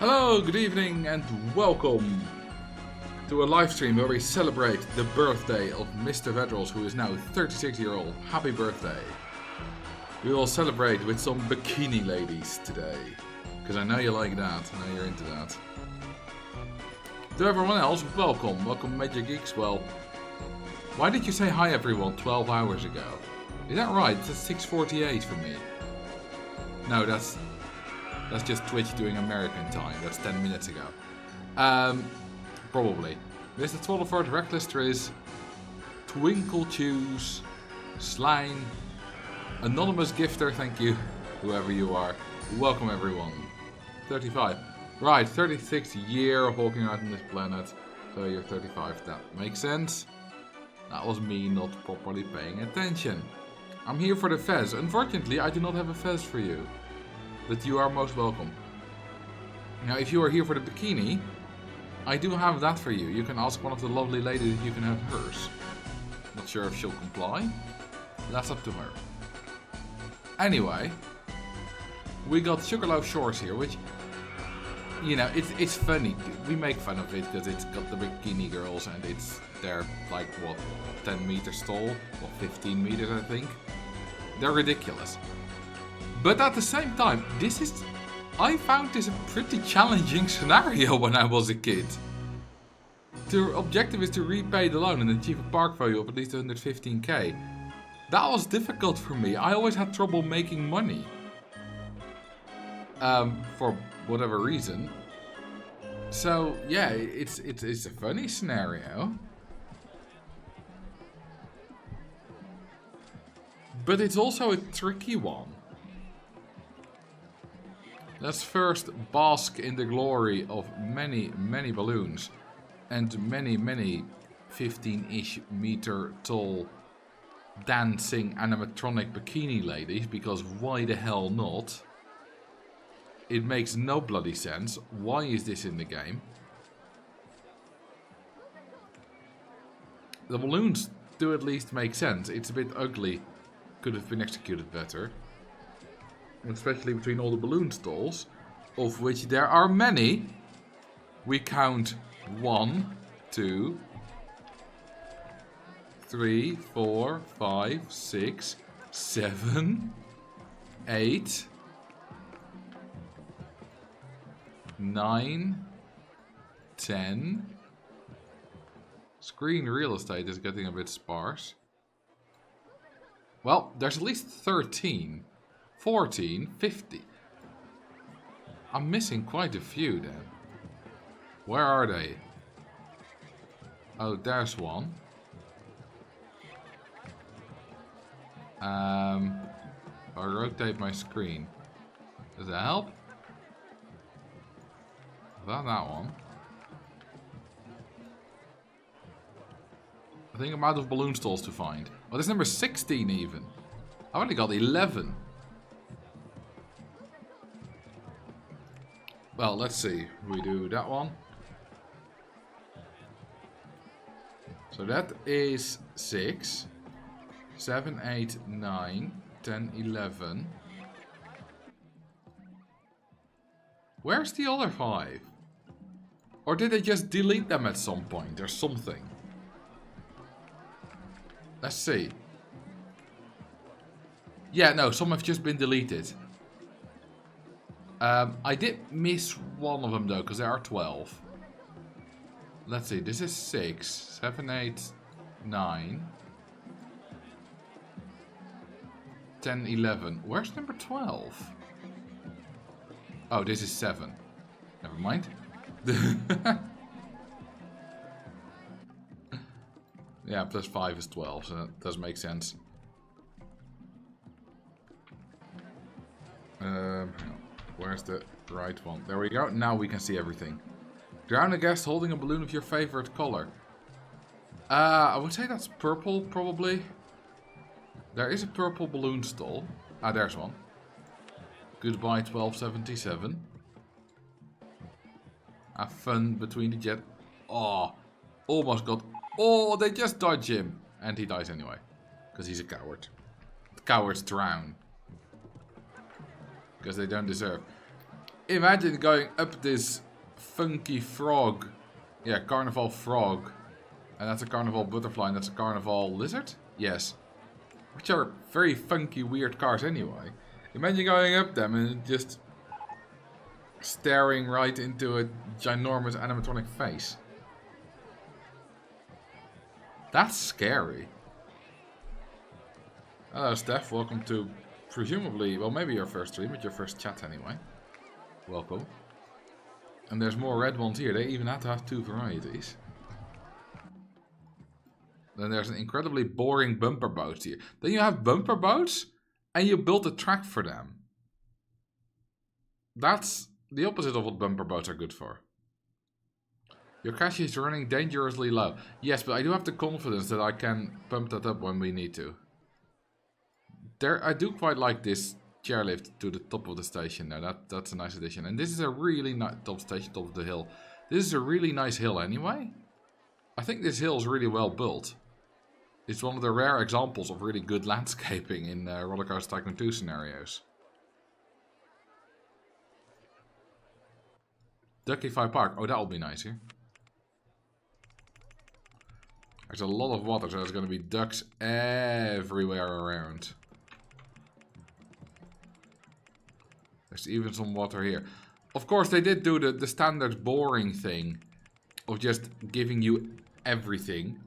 Hello, good evening, and welcome to a live stream where we celebrate the birthday of Mr. Vedrels, who is now 36-year-old. Happy birthday. We will celebrate with some bikini ladies today, because I know you like that, I know you're into that. To everyone else, welcome. Welcome, Major Geeks. Well, why did you say hi everyone 12 hours ago? Is that right? That's 6:48 for me. No, that's just Twitch doing American time. That's 10 minutes ago. Probably. Mr. Twollerford, Reckless, Twinkle Chews, Slime, Anonymous Gifter, thank you, whoever you are. Welcome everyone. 35. Right, 36th year of walking around on this planet. So you're 35, that makes sense. That was me not properly paying attention. I'm here for the fez. Unfortunately, I do not have a fez for you. But you are most welcome. Now, if you are here for the bikini, I do have that for you. You can ask one of the lovely ladies if you can have hers. Not sure if she'll comply. That's up to her. Anyway, we got Sugarloaf Shores here, which, you know, it's funny. We make fun of it because it's got the bikini girls and they're like, what, 10 meters tall? Or 15 meters, I think. They're ridiculous. But at the same time, I found this a pretty challenging scenario when I was a kid. The objective is to repay the loan and achieve a park value of at least 115k. That was difficult for me. I always had trouble making money. For whatever reason. So yeah, it's a funny scenario. But it's also a tricky one. Let's first bask in the glory of many, many balloons and many, many 15-ish meter tall dancing animatronic bikini ladies, because why the hell not? It makes no bloody sense. Why is this in the game? The balloons do at least make sense. It's a bit ugly. Could have been executed better. Especially between all the balloon stalls, of which there are many. We count 1, 2, 3, 4, 5, 6, 7, 8, 9, 10. Screen real estate is getting a bit sparse. Well, there's at least 13. 14, 50. I'm missing quite a few then. Where are they? Oh, there's one. I rotate my screen. Does that help? That one. I think I'm out of balloon stalls to find. Oh, there's number 16 even. I've only got 11. Well, let's see. We do that one. So that is 6, 7, 8, 9, 10, 11. Where's the other 5? Or did they just delete them at some point or something? Let's see. Yeah, no, some have just been deleted. I did miss one of them though, because there are 12. Let's see, this is 6, 7, 8, 9, 10, 11. Where's number 12? Oh, this is 7. Never mind. Yeah, plus 5 is 12, so that does make sense. Where's the right one? There we go. Now we can see everything. Drown a guest holding a balloon of your favorite color. I would say that's purple, probably. There is a purple balloon stall. Ah, there's one. Goodbye, 1277. Have fun between the jet. Oh, almost got... Oh, they just dodge him. And he dies anyway. Because he's a coward. Cowards drown. Because they don't deserve. Imagine going up this funky frog. Yeah, carnival frog. And that's a carnival butterfly and that's a carnival lizard? Yes. Which are very funky, weird cars anyway. Imagine going up them and just staring right into a ginormous animatronic face. That's scary. Hello Steph, welcome to presumably, well maybe your first stream, but your first chat anyway. Welcome. And there's more red ones here, they even have to have 2 varieties. Then there's an incredibly boring bumper boat here. Then you have bumper boats and you build a track for them. That's the opposite of what bumper boats are good for. Your cash is running dangerously low. Yes, but I do have the confidence that I can pump that up when we need to. I do quite like this chairlift to the top of the station now. That's a nice addition. And this is a really nice top station, top of the hill. This is a really nice hill anyway. I think this hill is really well built. It's one of the rare examples of really good landscaping in Roller Coaster Tycoon 2 scenarios. Duckify Park. Oh, that'll be nice here. There's a lot of water, so there's going to be ducks everywhere around. There's even some water here. Of course, they did do the standard boring thing of just giving you everything.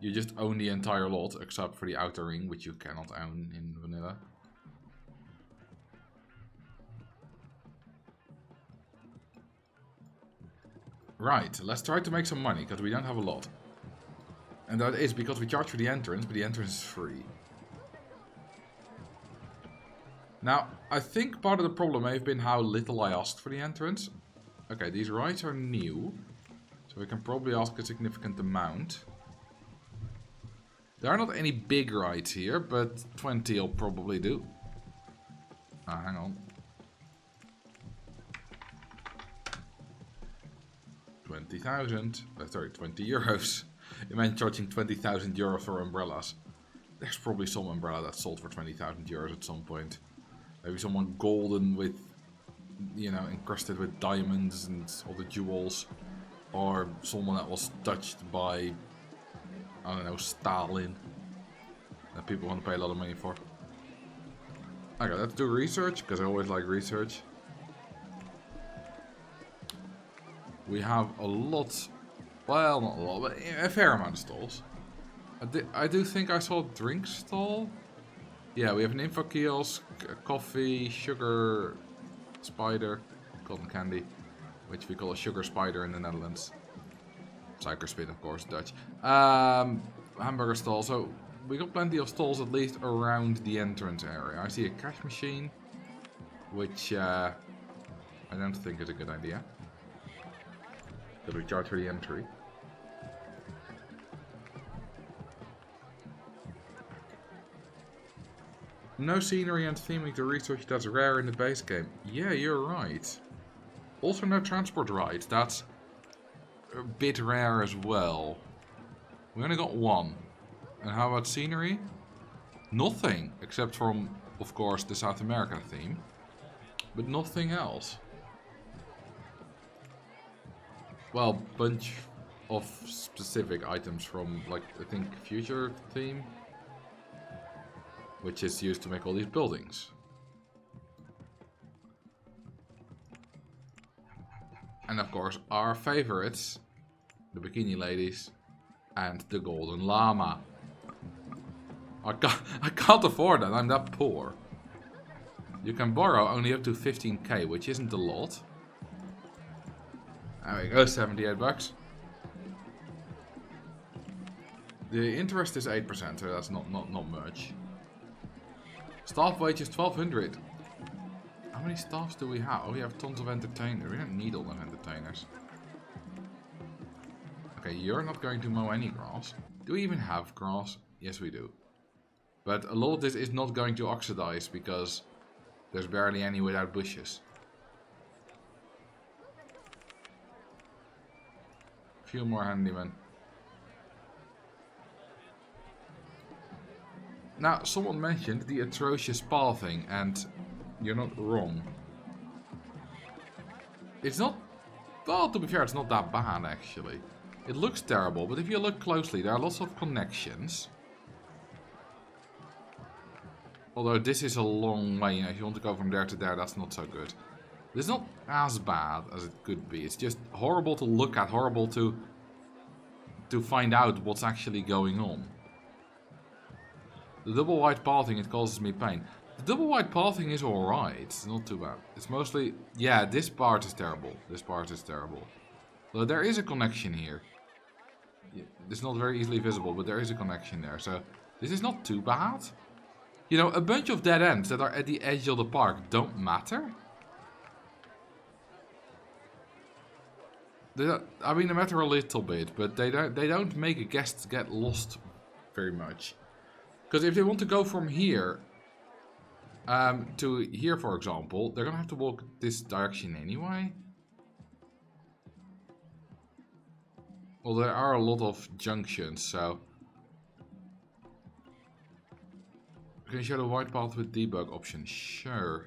You just own the entire lot, except for the outer ring, which you cannot own in vanilla. Right, let's try to make some money, because we don't have a lot. And that is because we charge for the entrance, but the entrance is free. Now, I think part of the problem may have been how little I asked for the entrance. Okay, these rides are new, so we can probably ask a significant amount. There are not any big rides here, but 20 will probably do. Ah, hang on. 20,000. Sorry, 20 euros. Imagine charging 20,000 euros for umbrellas. There's probably some umbrella that's sold for 20,000 euros at some point. Maybe someone golden with, you know, encrusted with diamonds and all the jewels. Or someone that was touched by, I don't know, Stalin. That people want to pay a lot of money for. Okay, let's do research, because I always like research. We have a lot, well, not a lot, but a fair amount of stalls. I do think I saw a drink stall. Yeah, we have an info kiosk, coffee, sugar, spider, cotton candy, which we call a sugar spider in the Netherlands. Suikerspin, of course, Dutch. Hamburger stall. So we got plenty of stalls at least around the entrance area. I see a cash machine, which I don't think is a good idea. That we charge for the entry. No scenery and theming to research, that's rare in the base game. Yeah, you're right. Also no transport rides, that's a bit rare as well. We only got one. And how about scenery? Nothing, except from, of course, the South America theme. But nothing else. Well, bunch of specific items from, like, I think, Future theme. Which is used to make all these buildings. And of course, our favorites. The bikini ladies. And the golden llama. I can't afford that, I'm that poor. You can borrow only up to 15k, which isn't a lot. There we go, 78 bucks. The interest is 8%, so that's not much. Staff wage is 1200. How many staffs do we have? Oh, we have tons of entertainers. We don't need all those entertainers. Okay, you're not going to mow any grass. Do we even have grass? Yes, we do. But a lot of this is not going to oxidize because there's barely any without bushes. Few more handymen. Now, someone mentioned the atrocious pathing, and you're not wrong. It's not... Well, to be fair, it's not that bad, actually. It looks terrible, but if you look closely, there are lots of connections. Although this is a long way, you know, if you want to go from there to there, that's not so good. It's not as bad as it could be. It's just horrible to look at, horrible to find out what's actually going on. The double white pathing, it causes me pain. The double white pathing is alright. It's not too bad. It's mostly... Yeah, this part is terrible. This part is terrible. Though there is a connection here. It's not very easily visible, but there is a connection there. So, this is not too bad. You know, a bunch of dead ends that are at the edge of the park don't matter. I mean, they matter a little bit, but they don't make a guest get lost very much. Because if they want to go from here to here, for example, they're gonna have to walk this direction anyway. Well, there are a lot of junctions, so... Can you show the white path with debug option? Sure.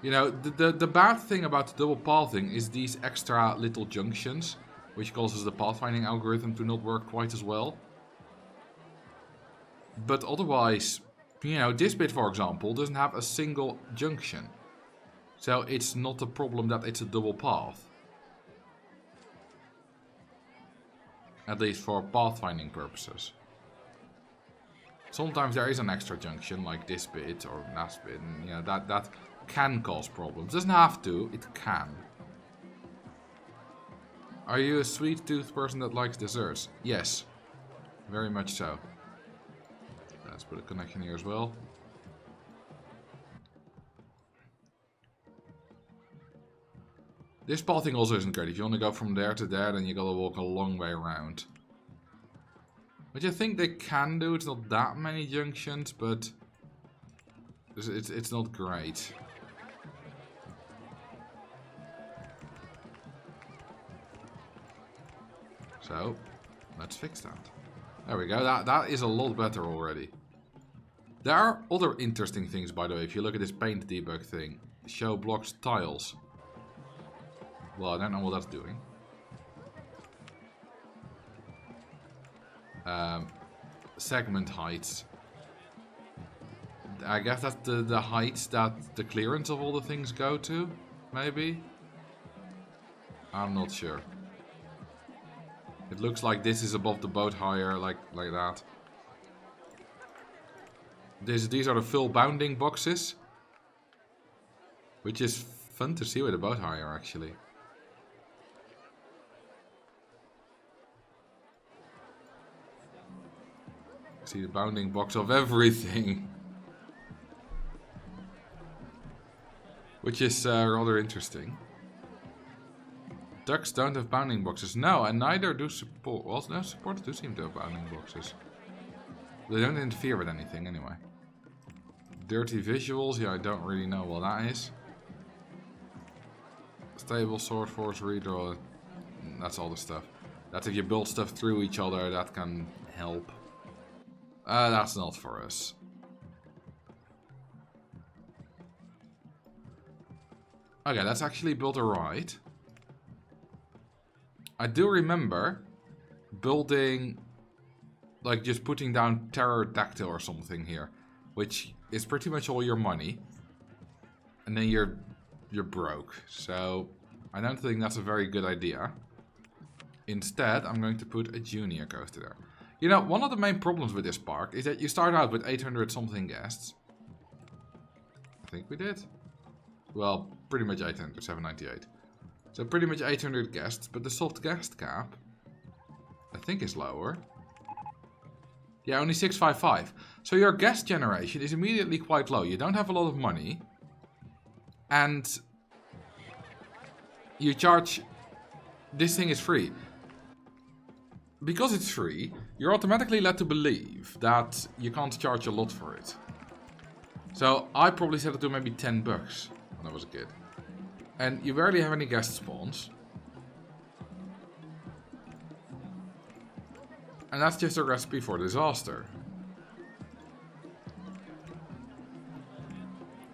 You know, the bad thing about the double pathing is these extra little junctions, which causes the pathfinding algorithm to not work quite as well. But otherwise, you know, this bit, for example, doesn't have a single junction. So it's not a problem that it's a double path. At least for pathfinding purposes. Sometimes there is an extra junction, like this bit or last bit, and you know, that can cause problems. Doesn't have to, it can. Are you a sweet tooth person that likes desserts? Yes. Very much so. Let's put a connection here as well. This pathing also isn't great. If you want to go from there to there, then you gotta walk a long way around. Which I think they can do. It's not that many junctions, but it's not great. So, let's fix that. There we go. That is a lot better already. There are other interesting things, by the way. If you look at this paint debug thing, show blocks tiles. Well, I don't know what that's doing. Segment heights. I guess that's the heights that the clearance of all the things go to, maybe? I'm not sure. It looks like this is above the boat higher, like that. These are the full bounding boxes. Which is fun to see with a boat higher, actually. See the bounding box of everything. Which is rather interesting. Ducks don't have bounding boxes. No, and neither do support. Well, no, supporters do seem to have bounding boxes. They don't interfere with anything anyway. Dirty visuals. Yeah, I don't really know what that is. Stable, sword force, redraw. That's all the stuff. That's if you build stuff through each other, that can help. That's not for us. Okay, that's actually built alright. I do remember building, like just putting down pterodactyl or something here, which is pretty much all your money, and then you're broke. So I don't think that's a very good idea. Instead, I'm going to put a junior coaster there. You know, one of the main problems with this park is that you start out with 800 something guests. I think we did. Well, pretty much 800, 798. So pretty much 800 guests, but the soft guest cap, I think, is lower. Yeah, only 655. So your guest generation is immediately quite low. You don't have a lot of money. And you charge... This thing is free. Because it's free, you're automatically led to believe that you can't charge a lot for it. So I probably set it to maybe 10 bucks when I was a kid. And you barely have any guest spawns. And that's just a recipe for disaster.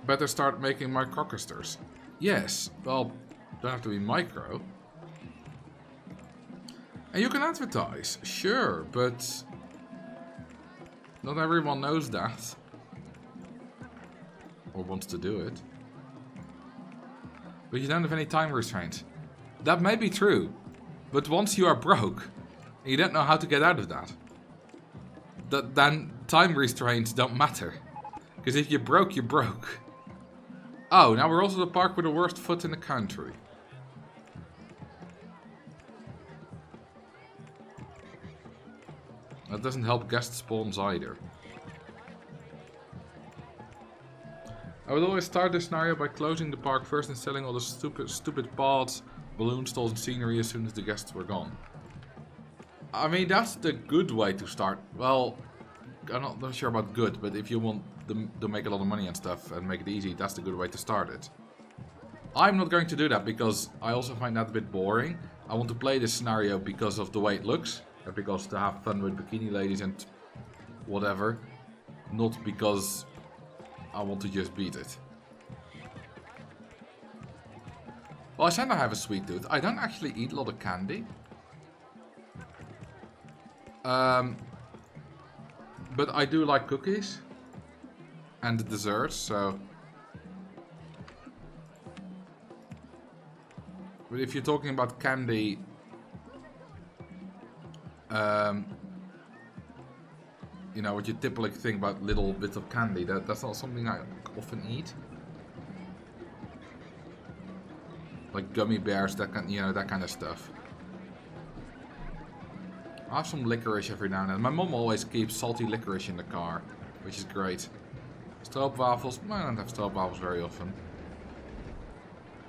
better start making microcasters. Yes, well, don't have to be micro. And you can advertise, sure, but not everyone knows that. Or wants to do it. But you don't have any time restraint. That may be true, but once you are broke, and you don't know how to get out of that, then time restraints don't matter. Because if you're broke, you're broke. Oh, now we're also the park with the worst foot in the country. That doesn't help guest spawns either. I would always start this scenario by closing the park first and selling all the stupid pods, balloon stalls and scenery as soon as the guests were gone. I mean, that's the good way to start. Well, I'm not sure about good, but if you want them to make a lot of money and stuff and make it easy, that's the good way to start it. I'm not going to do that because I also find that a bit boring. I want to play this scenario because of the way it looks, and because to have fun with bikini ladies and whatever, not because I want to just beat it. Well, I said I have a sweet tooth. I don't actually eat a lot of candy. But I do like cookies. And the desserts, so... But if you're talking about candy... you know, what you typically think about little bits of candy, that's not something I often eat. Like gummy bears, that kind, you know, that kind of stuff. I have some licorice every now and then. My mom always keeps salty licorice in the car, which is great. Stroopwafels, I don't have stroopwafels very often.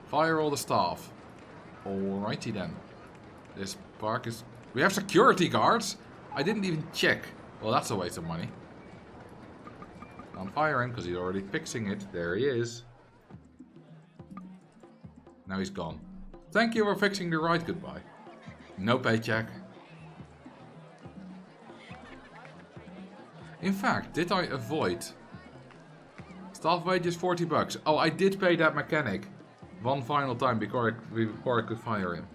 Fire all the staff. Alrighty then. This park is... We have security guards? I didn't even check. Well, that's a waste of money. Don't fire him because he's already fixing it. There he is. Now he's gone. Thank you for fixing the ride. Goodbye. No paycheck. In fact, did I avoid... Staff wages $40. Oh, I did pay that mechanic one final time before I could fire him.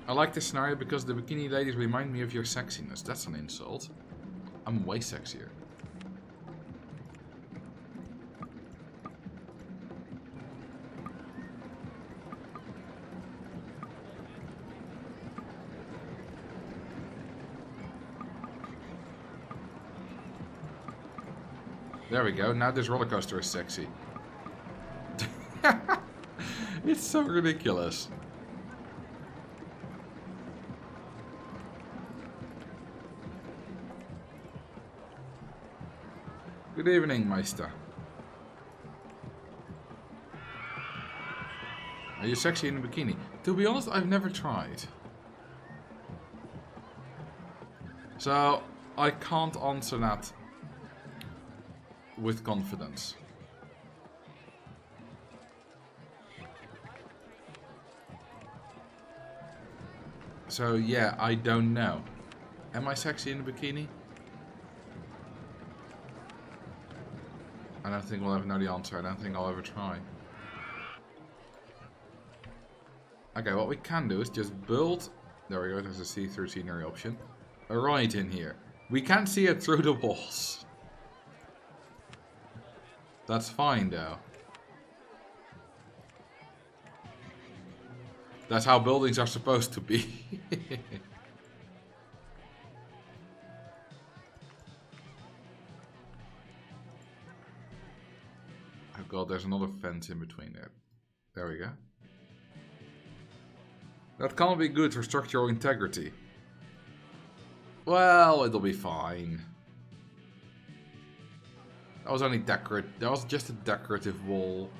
I like this scenario because the bikini ladies remind me of your sexiness. That's an insult. I'm way sexier. There we go. Now this roller coaster is sexy. It's so ridiculous. Good evening, Meister. Are you sexy in a bikini? To be honest, I've never tried. So, I can't answer that with confidence. So yeah, I don't know. Am I sexy in a bikini? I don't think we'll ever know the answer. I don't think I'll ever try. Okay, what we can do is just build... There we go, there's a see-through scenery option. A ride in here. We can't see it through the walls. That's fine though. That's how buildings are supposed to be. Oh god, there's another fence in between there. There we go. That can't be good for structural integrity. Well, it'll be fine. That was only decorative. That was just a decorative wall.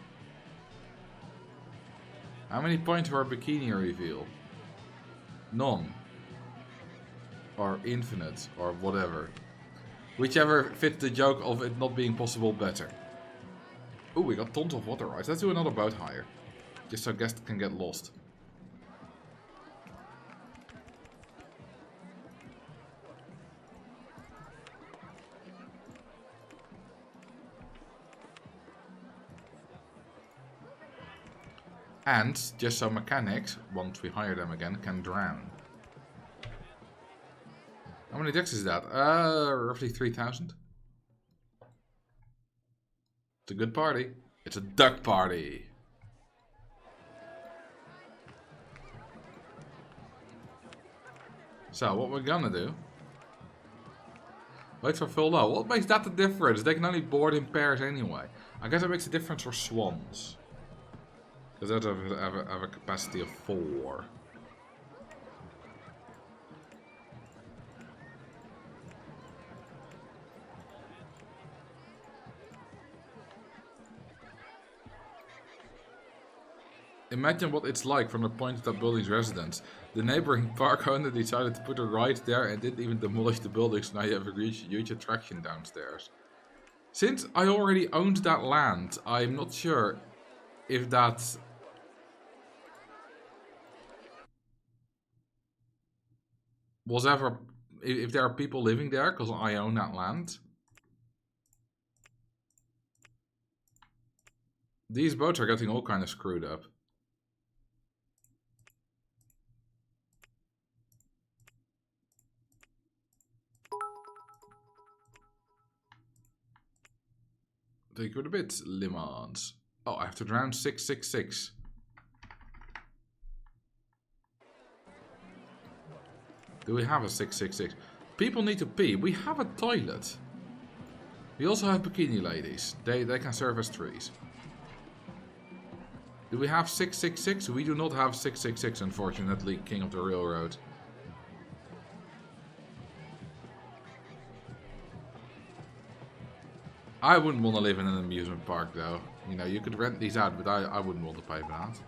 How many points for a bikini reveal? None. Or infinite, or whatever. Whichever fits the joke of it not being possible better. Ooh, we got tons of water rides. Let's do another boat hire. Just so guests can get lost. And just so mechanics, once we hire them again, can drown. How many ducks is that? Roughly 3,000. It's a good party. It's a duck party. So, what we're gonna do... Wait for full low. What makes that the difference? They can only board in pairs anyway. I guess it makes a difference for swans. Because those have a capacity of 4. Imagine what it's like from the point of that building's residents. The neighboring park owner decided to put a ride there and didn't even demolish the building, so now you have a huge attraction downstairs. Since I already owned that land, I'm not sure if that... was ever... if there are people living there, because I own that land. These boats are getting all kind of screwed up. Take you a bit, Limans. Oh, I have to drown 666. Do we have a 666? People need to pee. We have a toilet. We also have bikini ladies. They can serve as trees. Do we have 666? We do not have 666, unfortunately, King of the Railroad. I wouldn't want to live in an amusement park, though. You know, you could rent these out, but I wouldn't want to pay for that.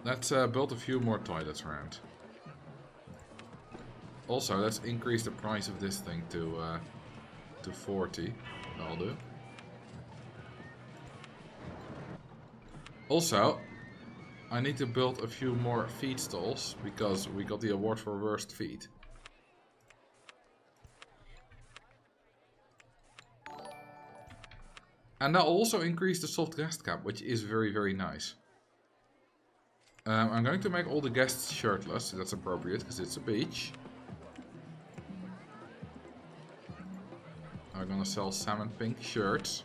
Let's build a few more toilets around. Also, let's increase the price of this thing to 40. That'll do. Also, I need to build a few more feed stalls because we got the award for worst feed. And that'll also increase the soft guest cap, which is very, very nice. I'm going to make all the guests shirtless, so that's appropriate because it's a beach. I'm gonna sell salmon pink shirts.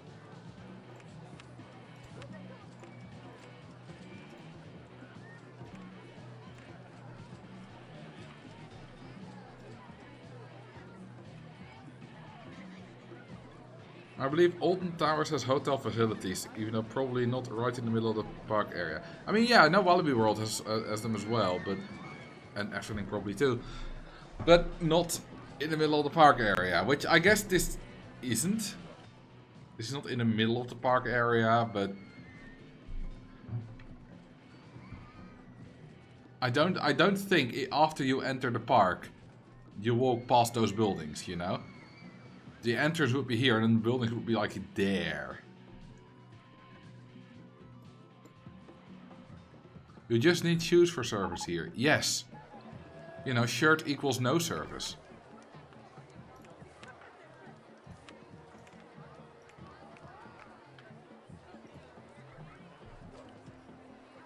I believe Alton Towers has hotel facilities, even though probably not right in the middle of the park area. I mean, yeah, I know Wallaby World has them as well, but and Efteling probably too, but not in the middle of the park area, which I guess this isn't. This is not in the middle of the park area, but I don't think after you enter the park, you walk past those buildings, you know. The entrance would be here, and then the buildings would be like there. You just need shoes for service here. Yes. You know, shirt equals no service.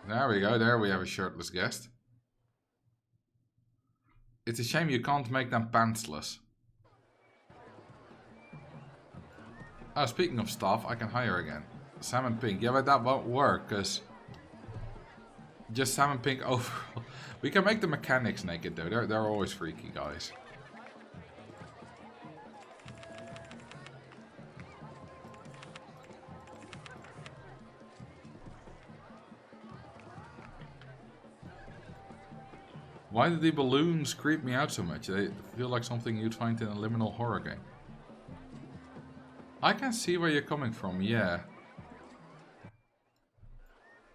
There we go. There we have a shirtless guest. It's a shame you can't make them pantsless. Oh, speaking of stuff, I can hire again. Salmon pink. Yeah, but that won't work, because... just salmon pink overall. We can make the mechanics naked, though. They're always freaky, guys. Why do the balloons creep me out so much? They feel like something you'd find in a liminal horror game. I can see where you're coming from, yeah.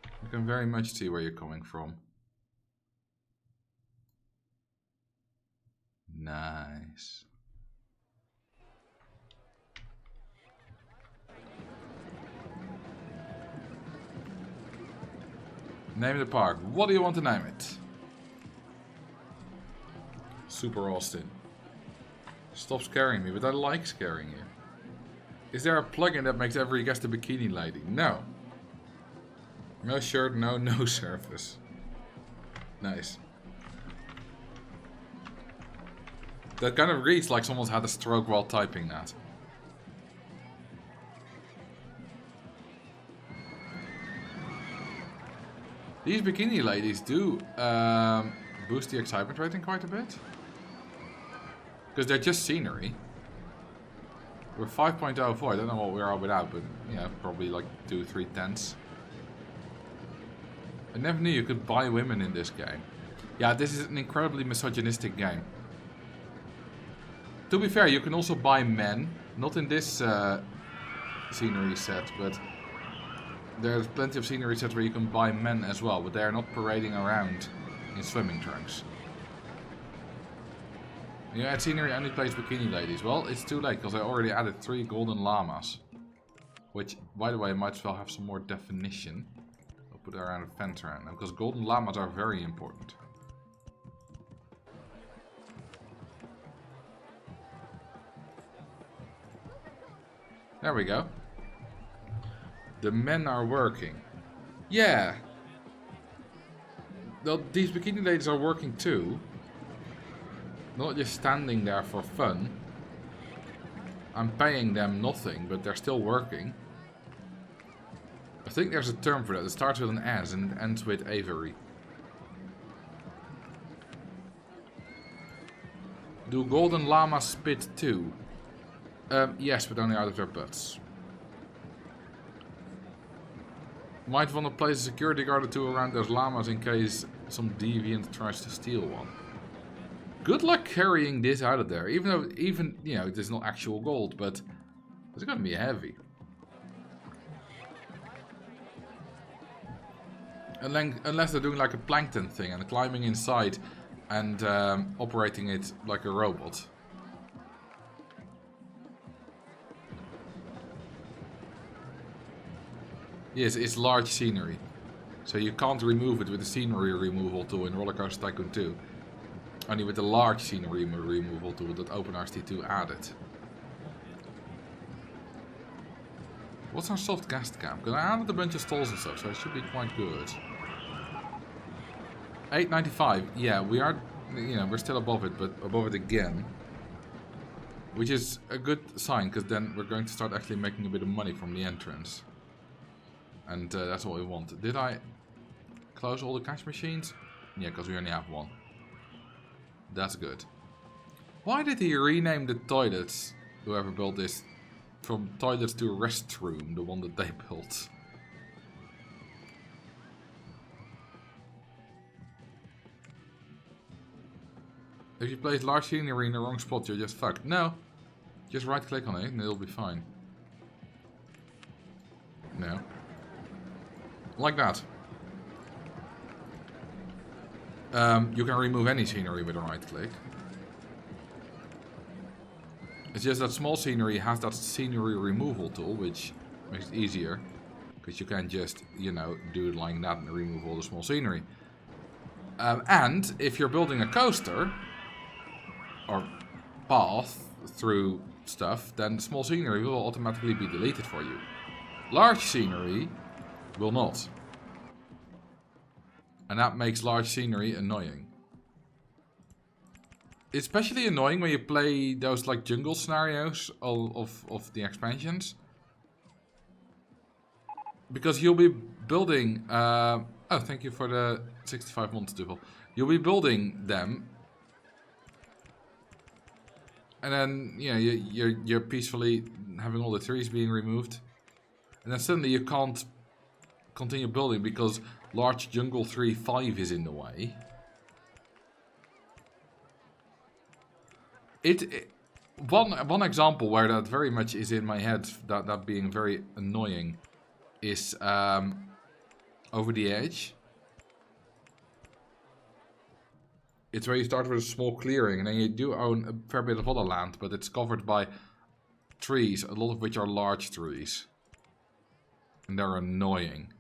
I can very much see where you're coming from. Nice. Name the park. What do you want to name it? Super Austin. Stop scaring me, but I like scaring you. Is there a plugin that makes every guest a bikini lady? No. No shirt, no surface. Nice. That kind of reads like someone's had a stroke while typing that. These bikini ladies do boost the excitement rating quite a bit. Because they're just scenery. We're 5.04, I don't know what we are without, but yeah, probably like 2-3 tenths. I never knew you could buy women in this game. Yeah, this is an incredibly misogynistic game. To be fair, you can also buy men. Not in this scenery set, but there's plenty of scenery sets where you can buy men as well, but they are not parading around in swimming trunks. You add scenery only plays bikini ladies. Well, it's too late because I already added 3 golden llamas. Which, by the way, might as well have some more definition. I'll put it around a fence around them because golden llamas are very important. There we go. The men are working. Yeah. Well, these bikini ladies are working too. Not just standing there for fun. I'm paying them nothing, but they're still working. I think there's a term for that. It starts with an S and it ends with Avery. Do golden llamas spit too? Yes, but only out of their butts. Might want to place a security guard or two around those llamas in case some deviant tries to steal one. Good luck carrying this out of there, even though, you know, it is not actual gold, but it's gonna be heavy. Unless they're doing like a plankton thing and climbing inside and operating it like a robot. Yes, it's large scenery. So you can't remove it with the scenery removal tool in Roller Coaster Tycoon 2. Only with the large scenery removal tool that OpenRT2 added. What's our soft guest camp? Because I added a bunch of stalls and stuff, so it should be quite good. 895. Yeah, we are, you know, we're still above it, but above it again. Which is a good sign, because then we're going to start actually making a bit of money from the entrance. And that's what we want. Did I close all the cash machines? Yeah, because we only have one. That's good. Why did he rename the toilets, whoever built this, from toilets to restroom, the one that they built? If you place large scenery in the wrong spot, you're just fucked. No. Just right click on it and it'll be fine. No. Like that. You can remove any scenery with a right click. It's just that small scenery has that scenery removal tool, which makes it easier. Because you can just, you know, do it like that and remove all the small scenery. And if you're building a coaster, or path through stuff, then small scenery will automatically be deleted for you. Large scenery will not. And that makes large scenery annoying. Especially annoying when you play those like jungle scenarios of the expansions. Because you'll be building... oh, thank you for the 65 months, Duvel. You'll be building them. And then, you know, you're peacefully having all the trees being removed. And then suddenly you can't continue building because large jungle 3.5 is in the way. One example where that very much is in my head, that being very annoying, is Over the Edge. It's where you start with a small clearing and then you do own a fair bit of other land, but it's covered by trees, a lot of which are large trees. And they're annoying.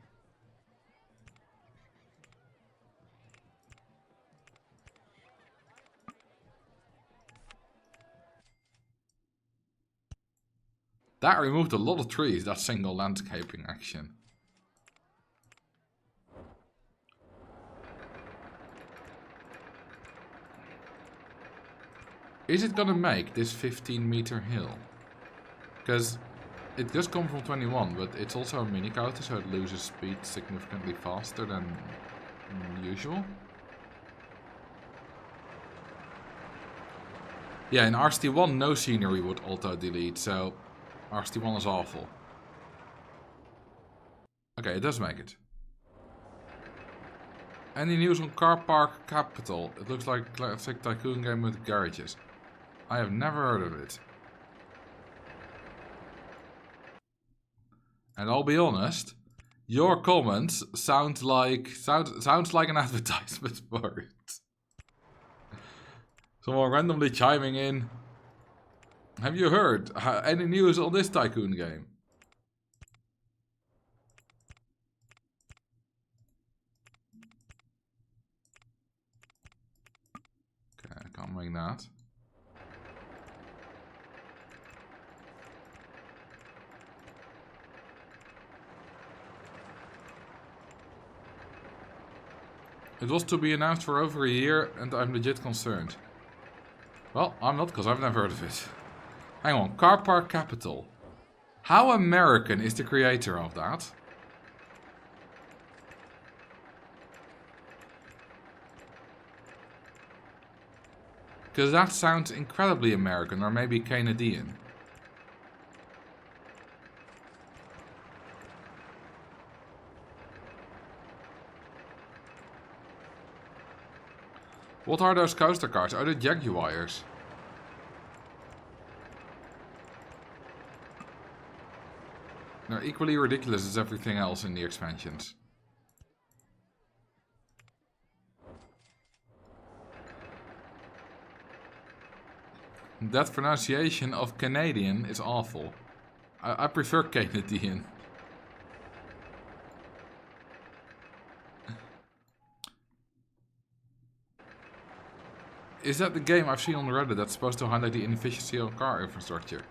That removed a lot of trees, that single landscaping action. Is it gonna make this 15-meter hill? Because it does come from 21, but it's also a mini coaster, so it loses speed significantly faster than usual. Yeah, in RST1 no scenery would auto-delete, so RST1 is awful. Okay, it does make it. Any news on Car Park Capital? It looks like a classic tycoon game with garages. I have never heard of it. And I'll be honest, your comments sounds like an advertisement for it. Someone randomly chiming in. Have you heard any news on this tycoon game? Okay, I can't make that. It was to be announced for over a year and I'm legit concerned. Well, I'm not, because I've never heard of it. Hang on, Car Park Capital. How American is the creator of that? Because that sounds incredibly American, or maybe Canadian. What are those coaster cars? Oh, the Jaguars. They're equally ridiculous as everything else in the expansions. That pronunciation of Canadian is awful. I prefer Canadian. Is that the game I've seen on Reddit that's supposed to highlight the inefficiency of car infrastructure?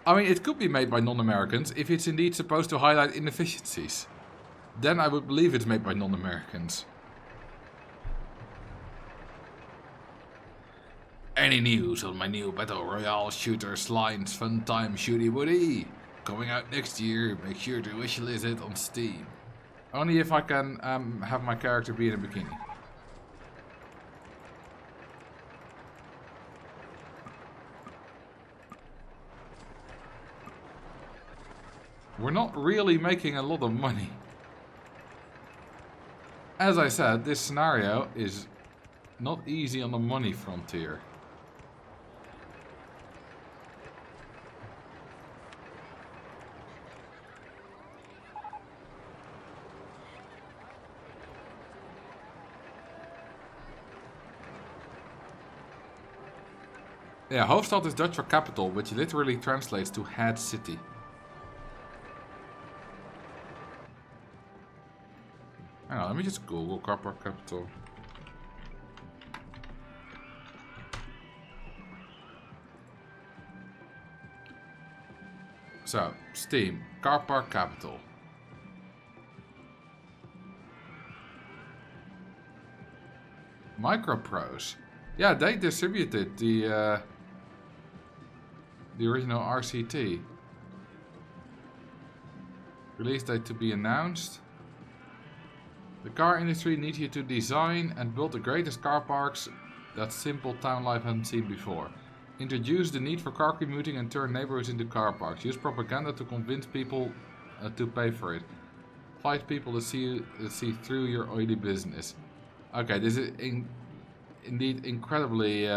I mean, it could be made by non-Americans if it's indeed supposed to highlight inefficiencies. Then I would believe it's made by non-Americans. Any news on my new Battle Royale shooter Slimes Funtime Shooty Woody? Coming out next year, make sure to wishlist it on Steam. Only if I can have my character be in a bikini. We're not really making a lot of money. As I said, this scenario is not easy on the money frontier. Yeah, Hoofdstad is Dutch for capital, which literally translates to head city. Hang on, let me just Google Car Park Capital. So, Steam, Car Park Capital. Microprose. Yeah, they distributed the original RCT. Release date to be announced. The car industry needs you to design and build the greatest car parks that simple town life hasn't seen before. Introduce the need for car commuting and turn neighborhoods into car parks. Use propaganda to convince people to pay for it. Fight people to see through your oily business. Okay, this is indeed incredibly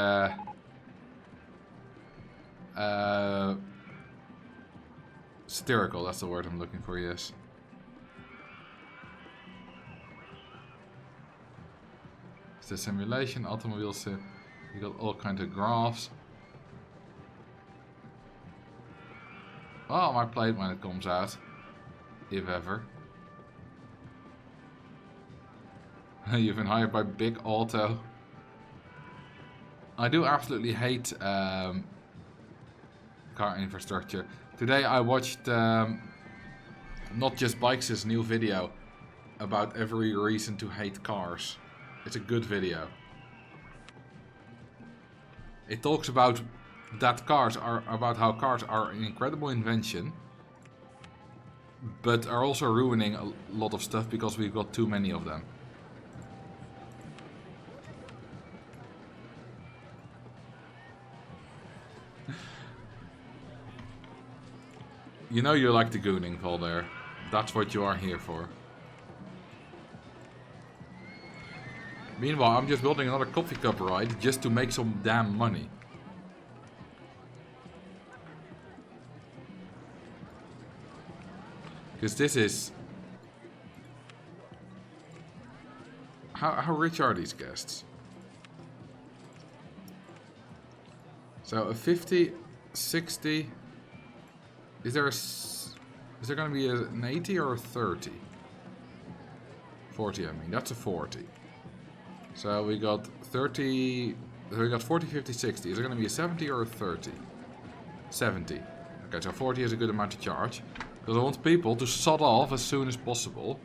satirical. That's the word I'm looking for. Yes. It's the simulation, automobile sim. You got all kinds of graphs. Oh, I might play it when it comes out, if ever. You've been hired by Big Auto. I do absolutely hate car infrastructure. Today I watched Not Just Bikes' new video about every reason to hate cars. It's a good video. It talks about how cars are an incredible invention, but are also ruining a lot of stuff because we've got too many of them. You know you like the gooning, Volder. That's what you are here for. Meanwhile, I'm just building another coffee cup ride just to make some damn money. Because this is... How rich are these guests? So a 50, 60... Is there going to be an 80 or a 30? 40, I mean. That's a 40. So we got 30... We got 40, 50, 60. Is there going to be a 70 or a 30? 70. Okay, so 40 is a good amount to charge. Because I want people to sod off as soon as possible.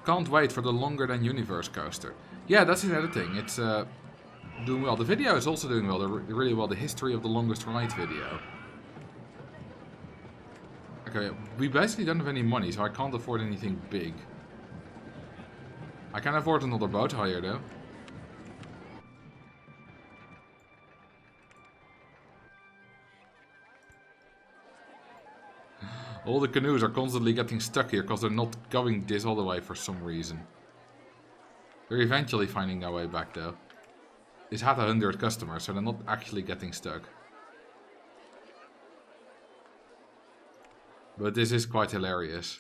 Can't wait for the longer than universe coaster. Yeah, that's another thing. It's doing well. The video is also doing well. Really well. The history of the longest ride video. Okay, we basically don't have any money, so I can't afford anything big. I can afford another boat hire though. All the canoes are constantly getting stuck here because they're not going this all the way for some reason. They're eventually finding their way back though. This had 100 customers, so they're not actually getting stuck. But this is quite hilarious.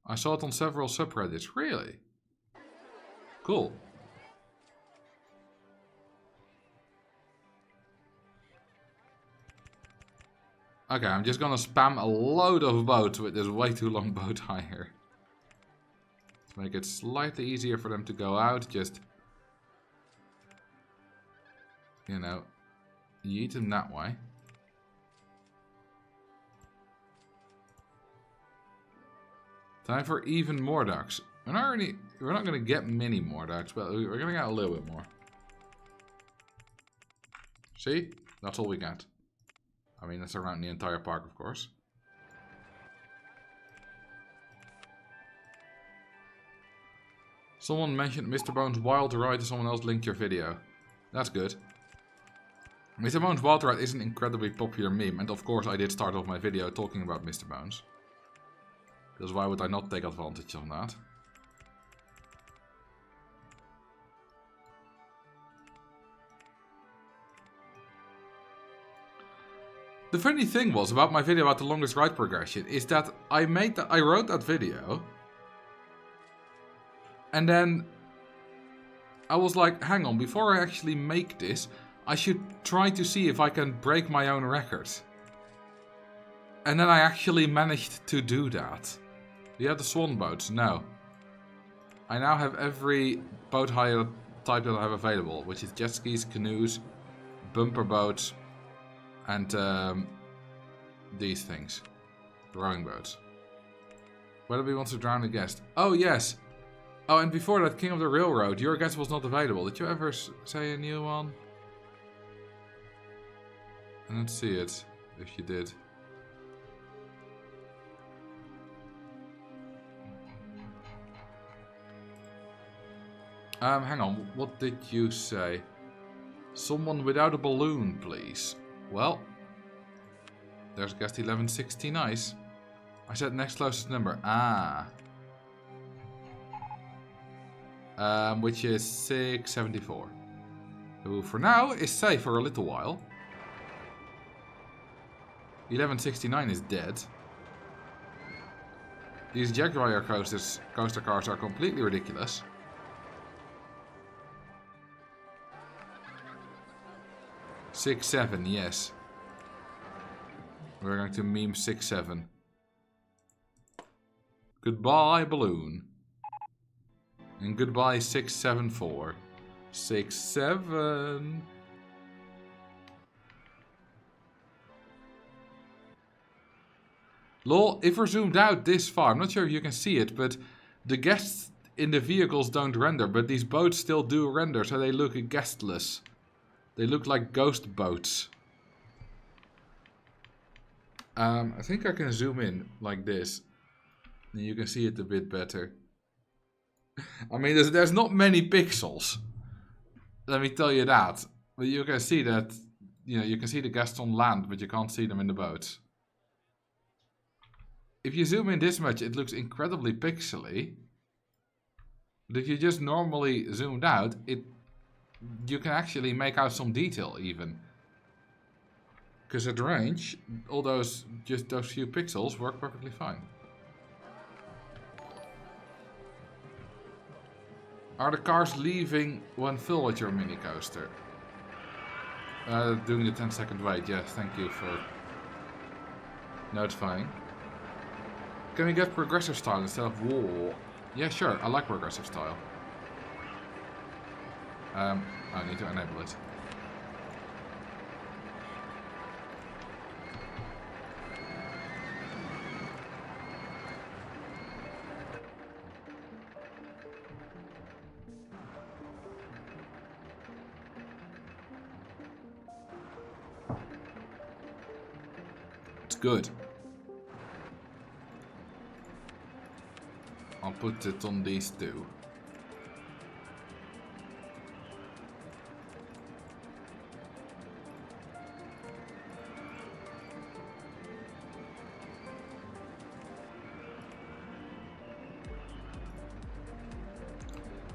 I saw it on several subreddits. Really? Cool. Okay, I'm just gonna spam a load of boats with this way too long boat hire. To make it slightly easier for them to go out, just... You know, yeet them that way. Time for even more ducks. We're not going to get many more ducks, but we're going to get a little bit more. See? That's all we got. I mean, that's around the entire park, of course. Someone mentioned Mr. Bones' Wild Ride, someone else linked your video. That's good. Mr. Bones' Wild Ride is an incredibly popular meme, and of course I did start off my video talking about Mr. Bones. Because why would I not take advantage of that? The funny thing was about my video about the longest ride progression is that I wrote that video, and then I was like, hang on, before I actually make this, I should try to see if I can break my own record. And then I actually managed to do that. Yeah, the swan boats, no. I now have every boat hire type that I have available, which is jet skis, canoes, bumper boats, and these things. Rowing boats. Whether we want to drown a guest. Oh, yes. Oh, and before that, King of the Railroad, your guest was not available. Did you ever say a new one? I don't see it, if you did. Hang on, what did you say? Someone without a balloon, please. Well, there's guest 1160, nice. I said next closest number. Ah. Which is 674. Who for now is safe for a little while. 1169 is dead. These Jaguar coaster cars are completely ridiculous. Six, 7, yes. We're going to meme 6, 7. Goodbye, balloon. And goodbye 674. 67. Lol, if we're zoomed out this far, I'm not sure if you can see it, but the guests in the vehicles don't render, but these boats still do render, so they look guestless. They look like ghost boats. I think I can zoom in like this. And you can see it a bit better. I mean, there's not many pixels. Let me tell you that. But you can see that, you know, you can see the guests on land, but you can't see them in the boats. If you zoom in this much, it looks incredibly pixely. But if you just normally zoomed out, you can actually make out some detail even. Because at range, all those few pixels work perfectly fine. Are the cars leaving when full at your mini coaster? Doing the 10-second wait, yes, thank you for notifying. Can we get progressive style instead of wall? Yeah, sure, I like progressive style. I need to enable it. It's good. I'll put it on these two.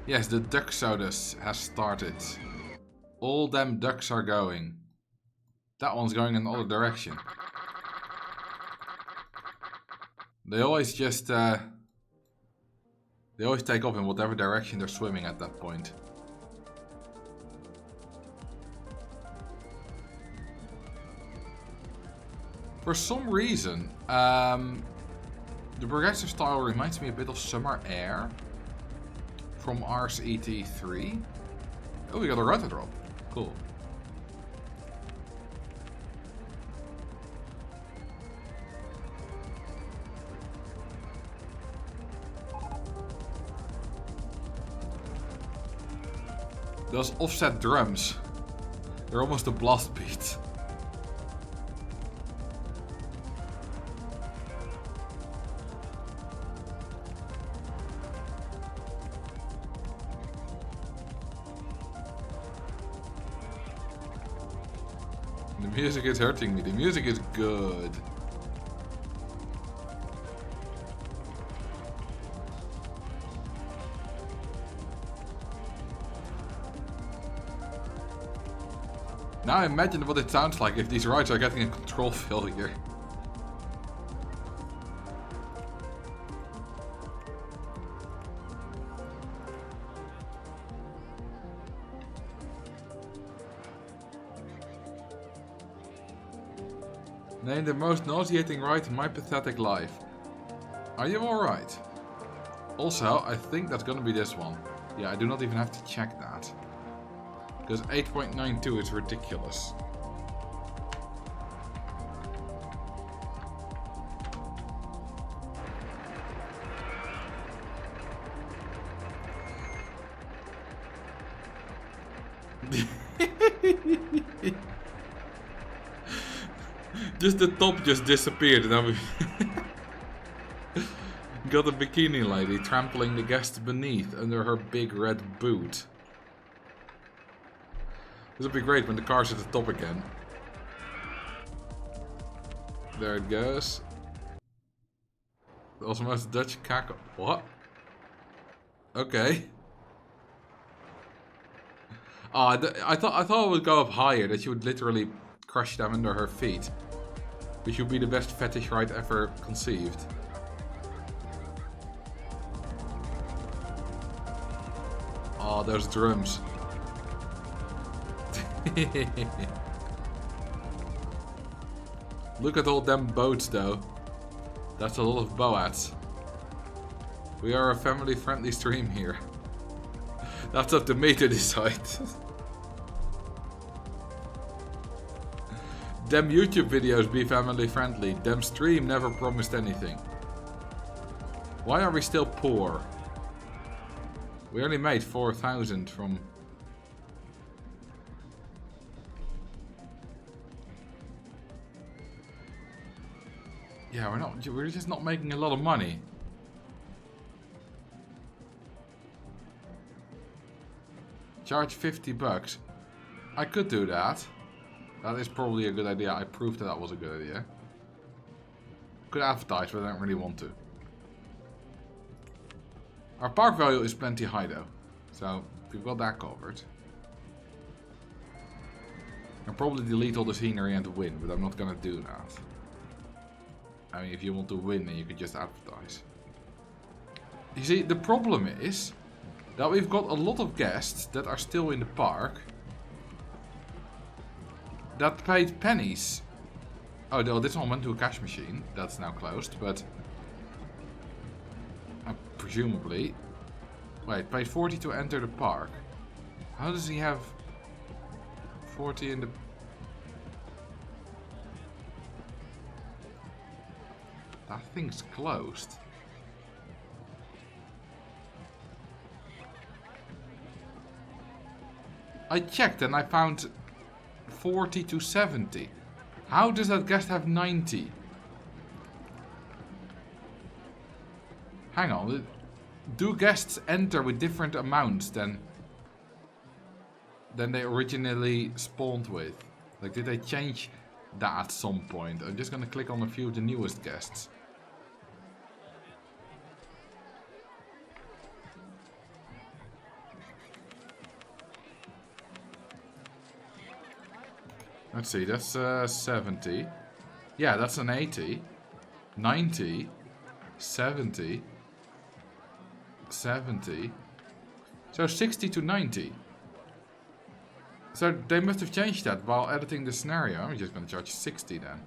Yes, the duck sodas has started. All them ducks are going. That one's going in the other direction. They always just they always take off in whatever direction they're swimming at that point. For some reason, the progressive style reminds me a bit of Summer Air from Ars ET3. Oh, we got a rotor drop. Cool. Those offset drums. They're almost a blast beat. The music is hurting me. The music is good. Now imagine what it sounds like if these rides are getting a control failure. Name the most nauseating ride in my pathetic life. Are you alright? Also, I think that's gonna be this one. Yeah, I do not even have to check that. Because 8.92 is ridiculous. Just the top just disappeared and now we got a bikini lady trampling the guests beneath under her big red boot. This will be great when the car's at the top again. There it goes. Also most Dutch cackle. What? Okay. Oh, I thought it would go up higher, that she would literally crush them under her feet. Which would be the best fetish ride ever conceived. Oh, those drums. Look at all them boats though. That's a lot of boats. We are a family friendly stream here. That's up to me to decide. Them YouTube videos be family friendly. Them stream never promised anything. Why are we still poor? We only made 4,000 from... Yeah, we're just not making a lot of money. Charge 50 bucks. I could do that. That is probably a good idea. I proved that was a good idea. Could advertise, but I don't really want to. Our park value is plenty high though. So, we've got that covered. I'll probably delete all the scenery and win, but I'm not gonna do that. I mean, if you want to win, then you could just advertise. You see, the problem is that we've got a lot of guests that are still in the park that paid pennies. Oh, no, this one went to a cash machine. That's now closed, but presumably... Wait, paid 40 to enter the park. How does he have 40 in the... That thing's closed. I checked and I found 40 to 70. How does that guest have 90? Hang on. Do guests enter with different amounts than they originally spawned with? Like, did they change that at some point? I'm just gonna click on a few of the newest guests. Let's see, that's 70. Yeah, that's an 80. 90. 70. 70. So 60 to 90. So they must have changed that while editing the scenario. I'm just going to charge 60 then.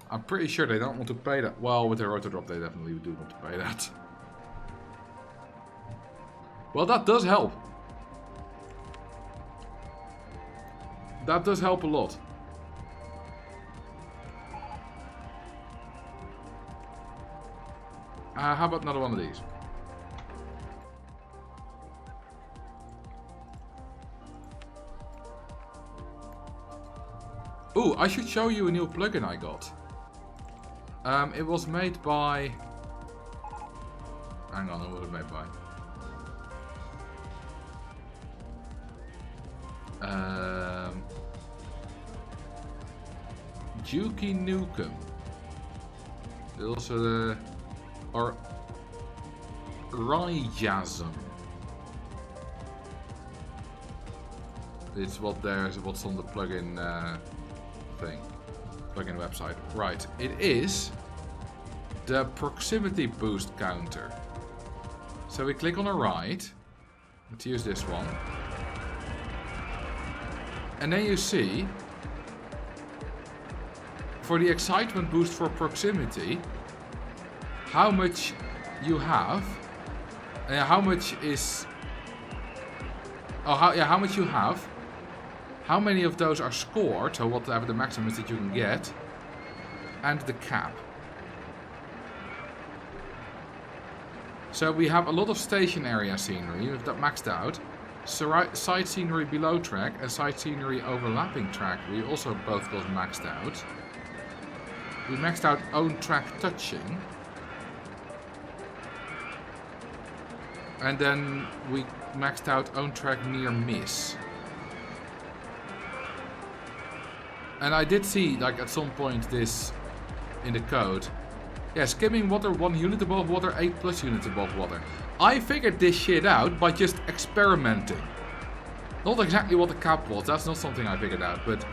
I'm pretty sure they don't want to pay that. Well, with the rotor drop they definitely do want to pay that. Well, that does help. That does help a lot. How about another one of these? Ooh, I should show you a new plugin I got. It was made by... Hang on, what was it made by? Juki Nukem. Also the... Or... Ryjasm. It's what's on the plugin thing. Plugin website. Right. It is the proximity boost counter. So we click on a ride. Let's use this one. And then you see, for the excitement boost for proximity, how much you have, how much is, how much you have, how many of those are scored, so whatever the maximum is that you can get, and the cap. So we have a lot of station area scenery, we've that maxed out. Side scenery below track and side scenery overlapping track, we also both got maxed out. We maxed out own track touching. And then we maxed out own track near miss. And I did see, like, at some point this in the code. Yeah, skimming water 1 unit above water, 8 plus units above water. I figured this shit out by just experimenting. Not exactly what the cap was, that's not something I figured out, but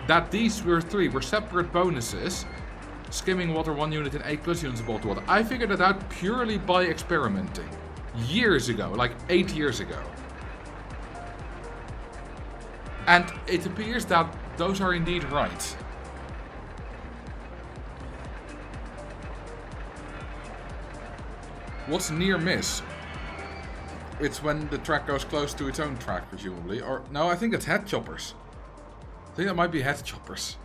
that these were separate bonuses. Skimming water 1 unit and 8 plus units above water. I figured it out purely by experimenting. Years ago, like 8 years ago. And it appears that those are indeed right. What's near miss? It's when the track goes close to its own track, presumably. Or no, I think it's head choppers. I think that might be head choppers.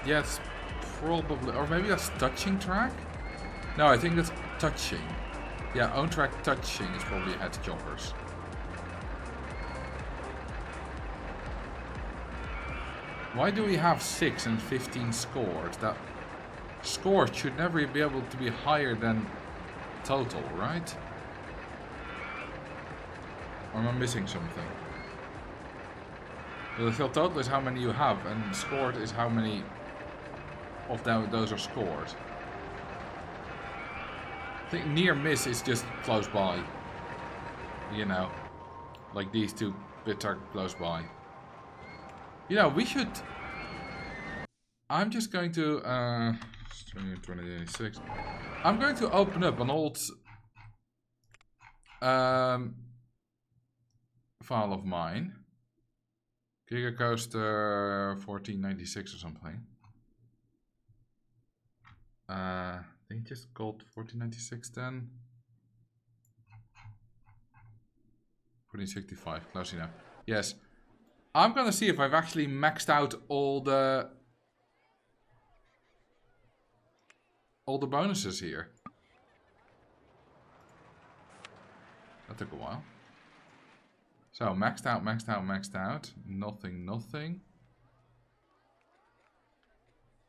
Yeah, it's probably, or maybe that's touching track. No, I think that's touching. Yeah, own track touching is probably head choppers. Why do we have 6 and 15 scores? That score should never be able to be higher than total, right? Or am I missing something? The total is how many you have, and scored is how many of those are scored. I think near miss is just close by. You know, like these two bits are close by. You know, we should. I'm just going to 2026. I'm going to open up an old file of mine. Giga Coaster 1496 or something. I think just called 1496 then. 1465, close enough. Yes. I'm gonna see if I've actually maxed out all the bonuses here. That took a while. So maxed out, maxed out, maxed out. Nothing, nothing.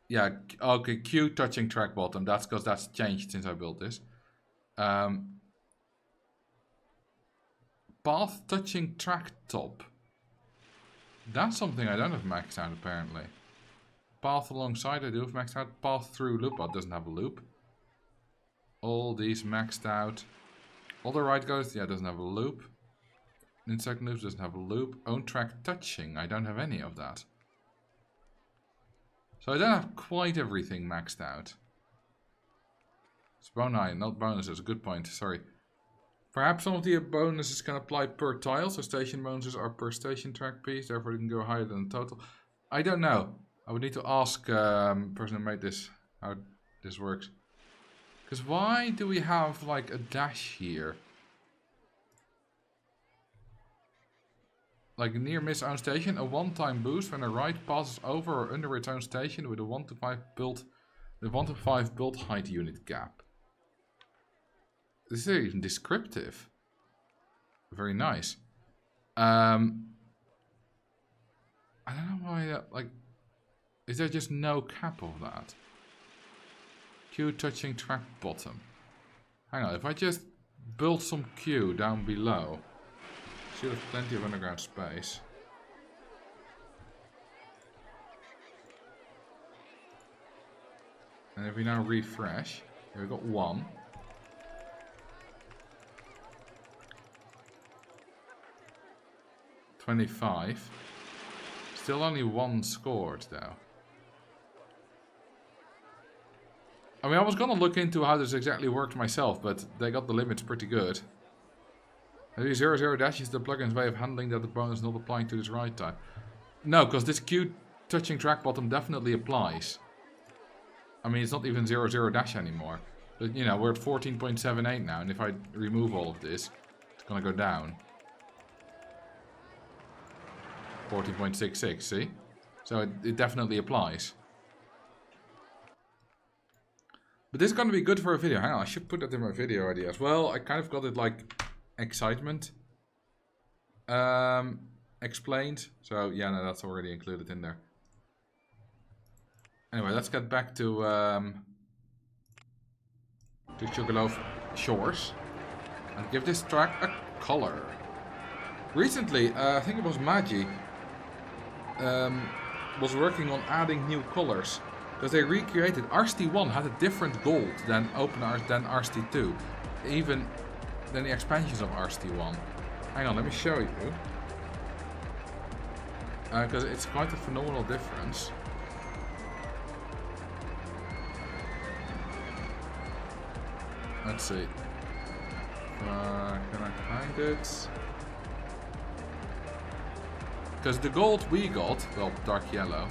Yeah, okay, Q touching track bottom. That's because that's changed since I built this. Path touching track top. That's something I don't have maxed out apparently. Path alongside I do have maxed out. Path through loop, oh, it doesn't have a loop. All these maxed out. All the right goes, yeah, doesn't have a loop. Insect loops doesn't have a loop. Own track touching, I don't have any of that. So I don't have quite everything maxed out. It's boni, not bonuses, good point, sorry. Perhaps some of the bonuses can apply per tile, so station bonuses are per station track piece, therefore they can go higher than the total. I don't know. I would need to ask the person who made this how this works. Because why do we have like a dash here? Like near miss own station, a one-time boost when a ride passes over or under its own station with a 1 to 5 build, the 1 to 5 build height unit gap. This is even descriptive. Very nice. I don't know why that, like, is there just no cap of that? Q touching track bottom. Hang on, if I just build some Q down below, should have plenty of underground space. And if we now refresh, here we've got 1. 25. Still only 1 scored though. I mean, I was gonna look into how this exactly worked myself, but they got the limits pretty good. Maybe 00 dash is the plugin's way of handling that the bonus not applying to this ride type. No, because this Q touching track bottom definitely applies. I mean, it's not even 00 dash anymore. But, you know, we're at 14.78 now, and if I remove all of this, it's gonna go down. 14.66, see? So it definitely applies. But this is gonna be good for a video. Hang on, I should put that in my video idea as well. I kind of got it like excitement explained. So yeah, no, that's already included in there. Anyway, let's get back to Sugarloaf Shores and give this track a color. Recently, I think it was Magi was working on adding new colors because they recreated RST1 had a different gold than than RST2, even than the expansions of RST1. Hang on, let me show you because it's quite a phenomenal difference. Let's see. Can I find it? Because the gold we got, well, dark yellow,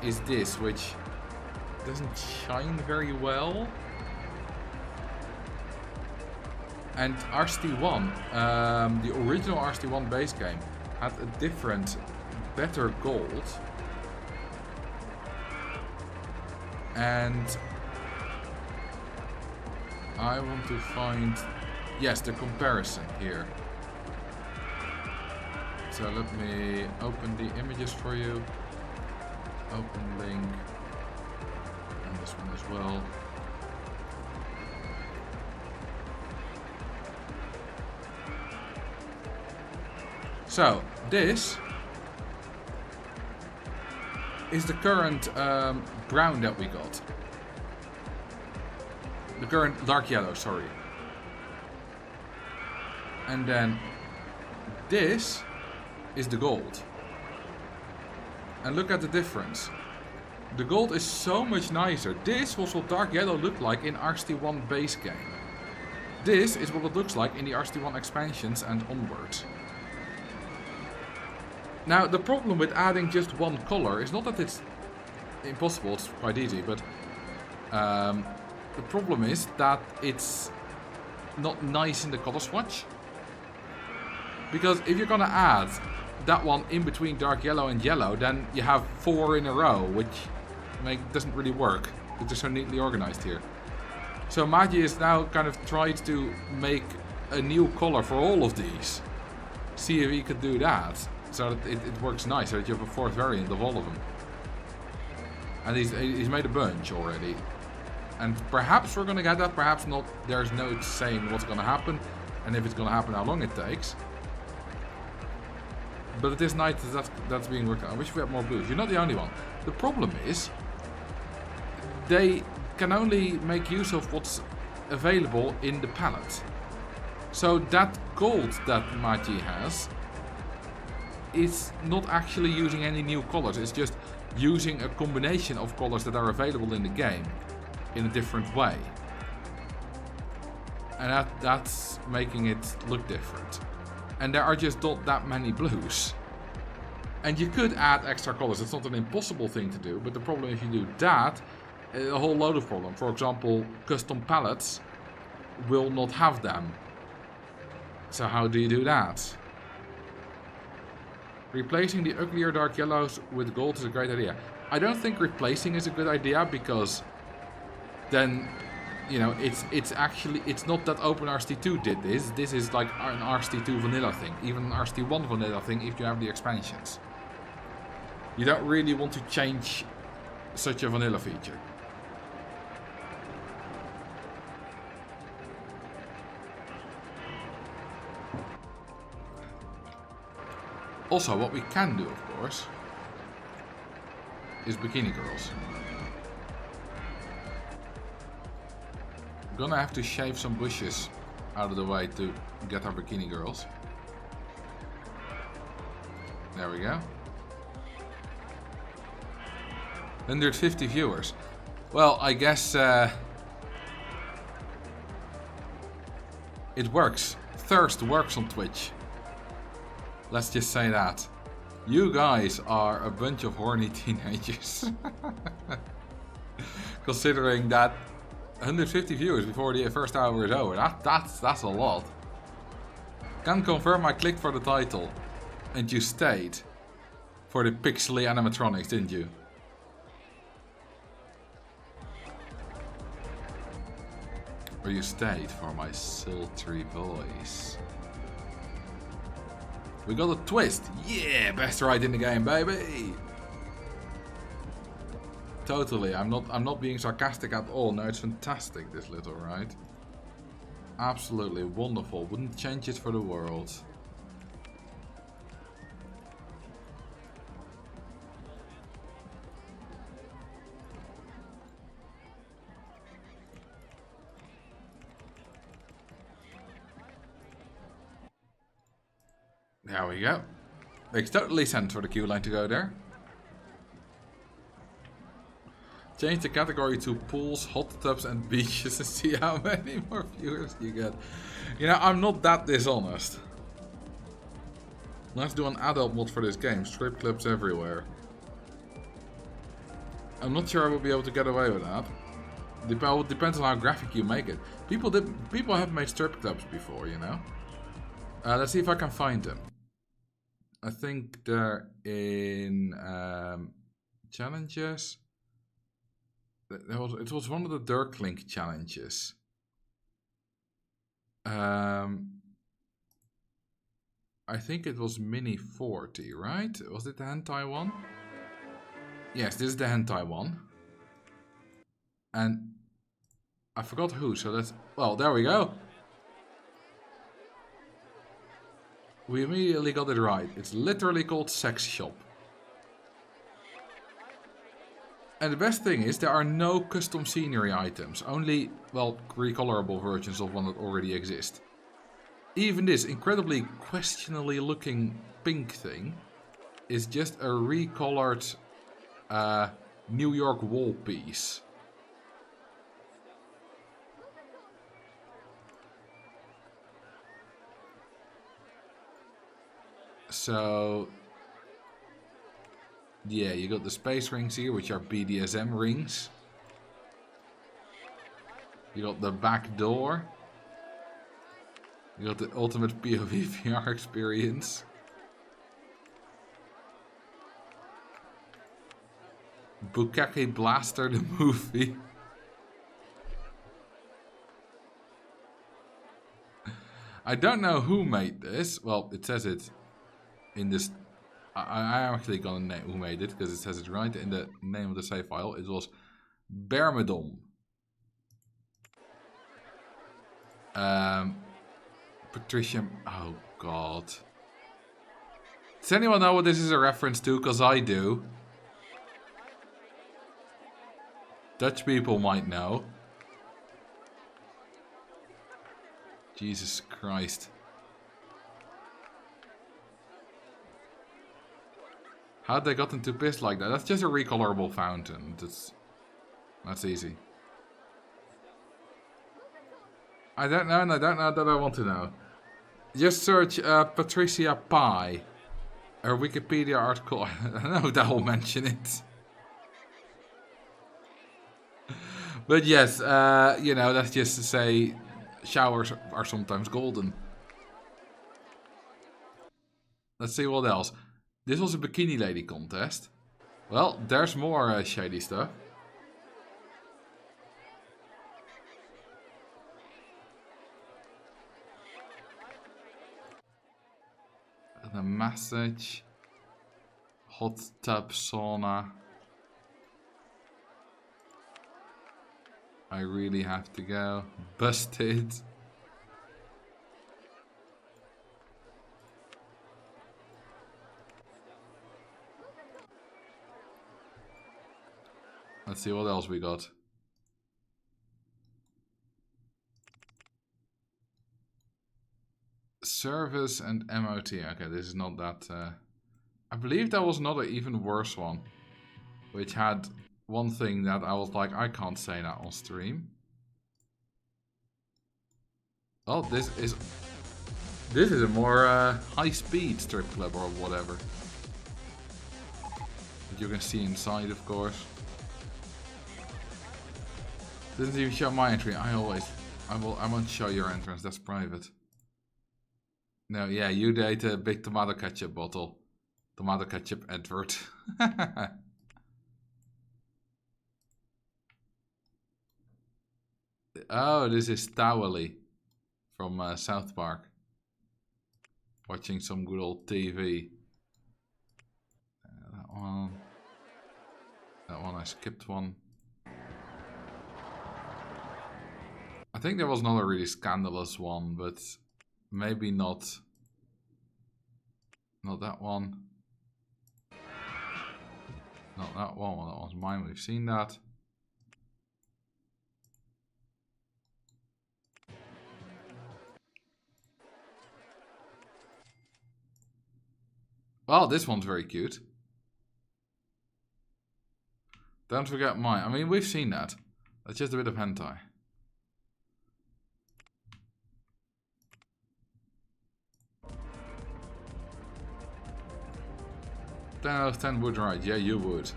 is this, which doesn't shine very well. And RCT1, the original RCT1 base game, had a different, better gold. And I want to find, yes, the comparison here. So let me open the images for you. Open link. And this one as well. So this is the current brown that we got. The current dark yellow, sorry. And then this is the gold. And look at the difference. The gold is so much nicer. This was what dark yellow looked like in RCT1 base game. This is what it looks like in the RCT1 expansions and onwards. Now, the problem with adding just one color is not that it's impossible, it's quite easy, but the problem is that it's not nice in the color swatch. Because if you're gonna add that one in between dark yellow and yellow, then you have 4 in a row, which doesn't really work. It's just so neatly organized here. So Magi has now kind of tried to make a new color for all of these. See if he could do that. So that it works nice, so that you have a 4th variant of all of them. And he's made a bunch already. And perhaps we're gonna get that, perhaps not. There's no saying what's gonna happen, and if it's gonna happen, how long it takes. But it is nice that that's being worked on. I wish we had more blues. You're not the only one. The problem is, they can only make use of what's available in the palette. So that gold that Magi has is not actually using any new colors. It's just using a combination of colors that are available in the game in a different way. And that's making it look different. And there are just not that many blues. And you could add extra colors. It's not an impossible thing to do, but the problem if you do that, a whole load of problems. For example, custom palettes will not have them. So how do you do that? Replacing the uglier dark yellows with gold is a great idea. I don't think replacing is a good idea, because then, you know, it's not that OpenRCT2 did this. This is like an RCT2 vanilla thing, even an RCT1 vanilla thing if you have the expansions. You don't really want to change such a vanilla feature. Also, what we can do, of course, is bikini girls. I'm gonna have to shave some bushes out of the way to get our bikini girls. There we go. 150 viewers. Well, I guess it works. Thirst works on Twitch. Let's just say that. You guys are a bunch of horny teenagers. Considering that 150 viewers before the first hour is over. That's a lot. Can confirm I clicked for the title. And you stayed for the pixely animatronics, didn't you? Or you stayed for my sultry voice. We got a twist. Yeah, best ride in the game, baby. Totally. I'm not being sarcastic at all. No, it's fantastic, this little ride. Absolutely wonderful. Wouldn't change it for the world. There we go. Makes totally sense for the queue line to go there. Change the category to pools, hot tubs and beaches and see how many more viewers you get. You know, I'm not that dishonest. Let's do an adult mod for this game. Strip clubs everywhere. I'm not sure I will be able to get away with that. It depends on how graphic you make it. People have made strip clubs before, you know. Let's see if I can find them. I think they're in challenges. It was one of the Dirklink challenges. I think it was Mini 40, right? Was it the hentai one? Yes, this is the hentai one. And I forgot who, so that's... Well, there we go. We immediately got it right. It's literally called Sex Shop. And the best thing is, there are no custom scenery items. Only, well, recolorable versions of one that already exist. Even this incredibly questionably looking pink thing is just a recolored New York wall piece. So, yeah, you got the space rings here, which are BDSM rings. You got the back door. You got the ultimate POV VR experience. Bukake Blaster, the movie. I don't know who made this. Well, it says it in this. I'm actually gonna name who made it because it says it right in the name of the save file. It was Bermedon. Patricia. Oh god. Does anyone know what this is a reference to? Because I do. Dutch people might know. Jesus Christ. How'd they got into piss like that? That's just a recolorable fountain. That's easy. I don't know, and I don't know that I want to know. Just search Patricia Pie. Her Wikipedia article. I don't know if that will mention it. But yes, you know, that's just to say showers are sometimes golden. Let's see what else. This was a bikini lady contest. Well, there's more shady stuff. The massage. Hot tub sauna. I really have to go. Busted. Let's see what else we got. Service and MOT. Okay, this is not that... I believe that was not an even worse one. Which had one thing that I was like, I can't say that on stream. Oh, this is a more high-speed strip club or whatever. That you can see inside, of course. Doesn't even show my entry. I won't show your entrance. That's private. No, yeah, you ate a big tomato ketchup bottle. Tomato ketchup advert. Oh, this is Towelie from South Park. Watching some good old TV. That one. That one, I skipped one. I think there was another really scandalous one, but maybe not. Not that one. Not that one. Well, that was mine. We've seen that. Well, this one's very cute. Don't forget mine. I mean, we've seen that. That's just a bit of hentai. 10 out of 10 would, right? Yeah, you would.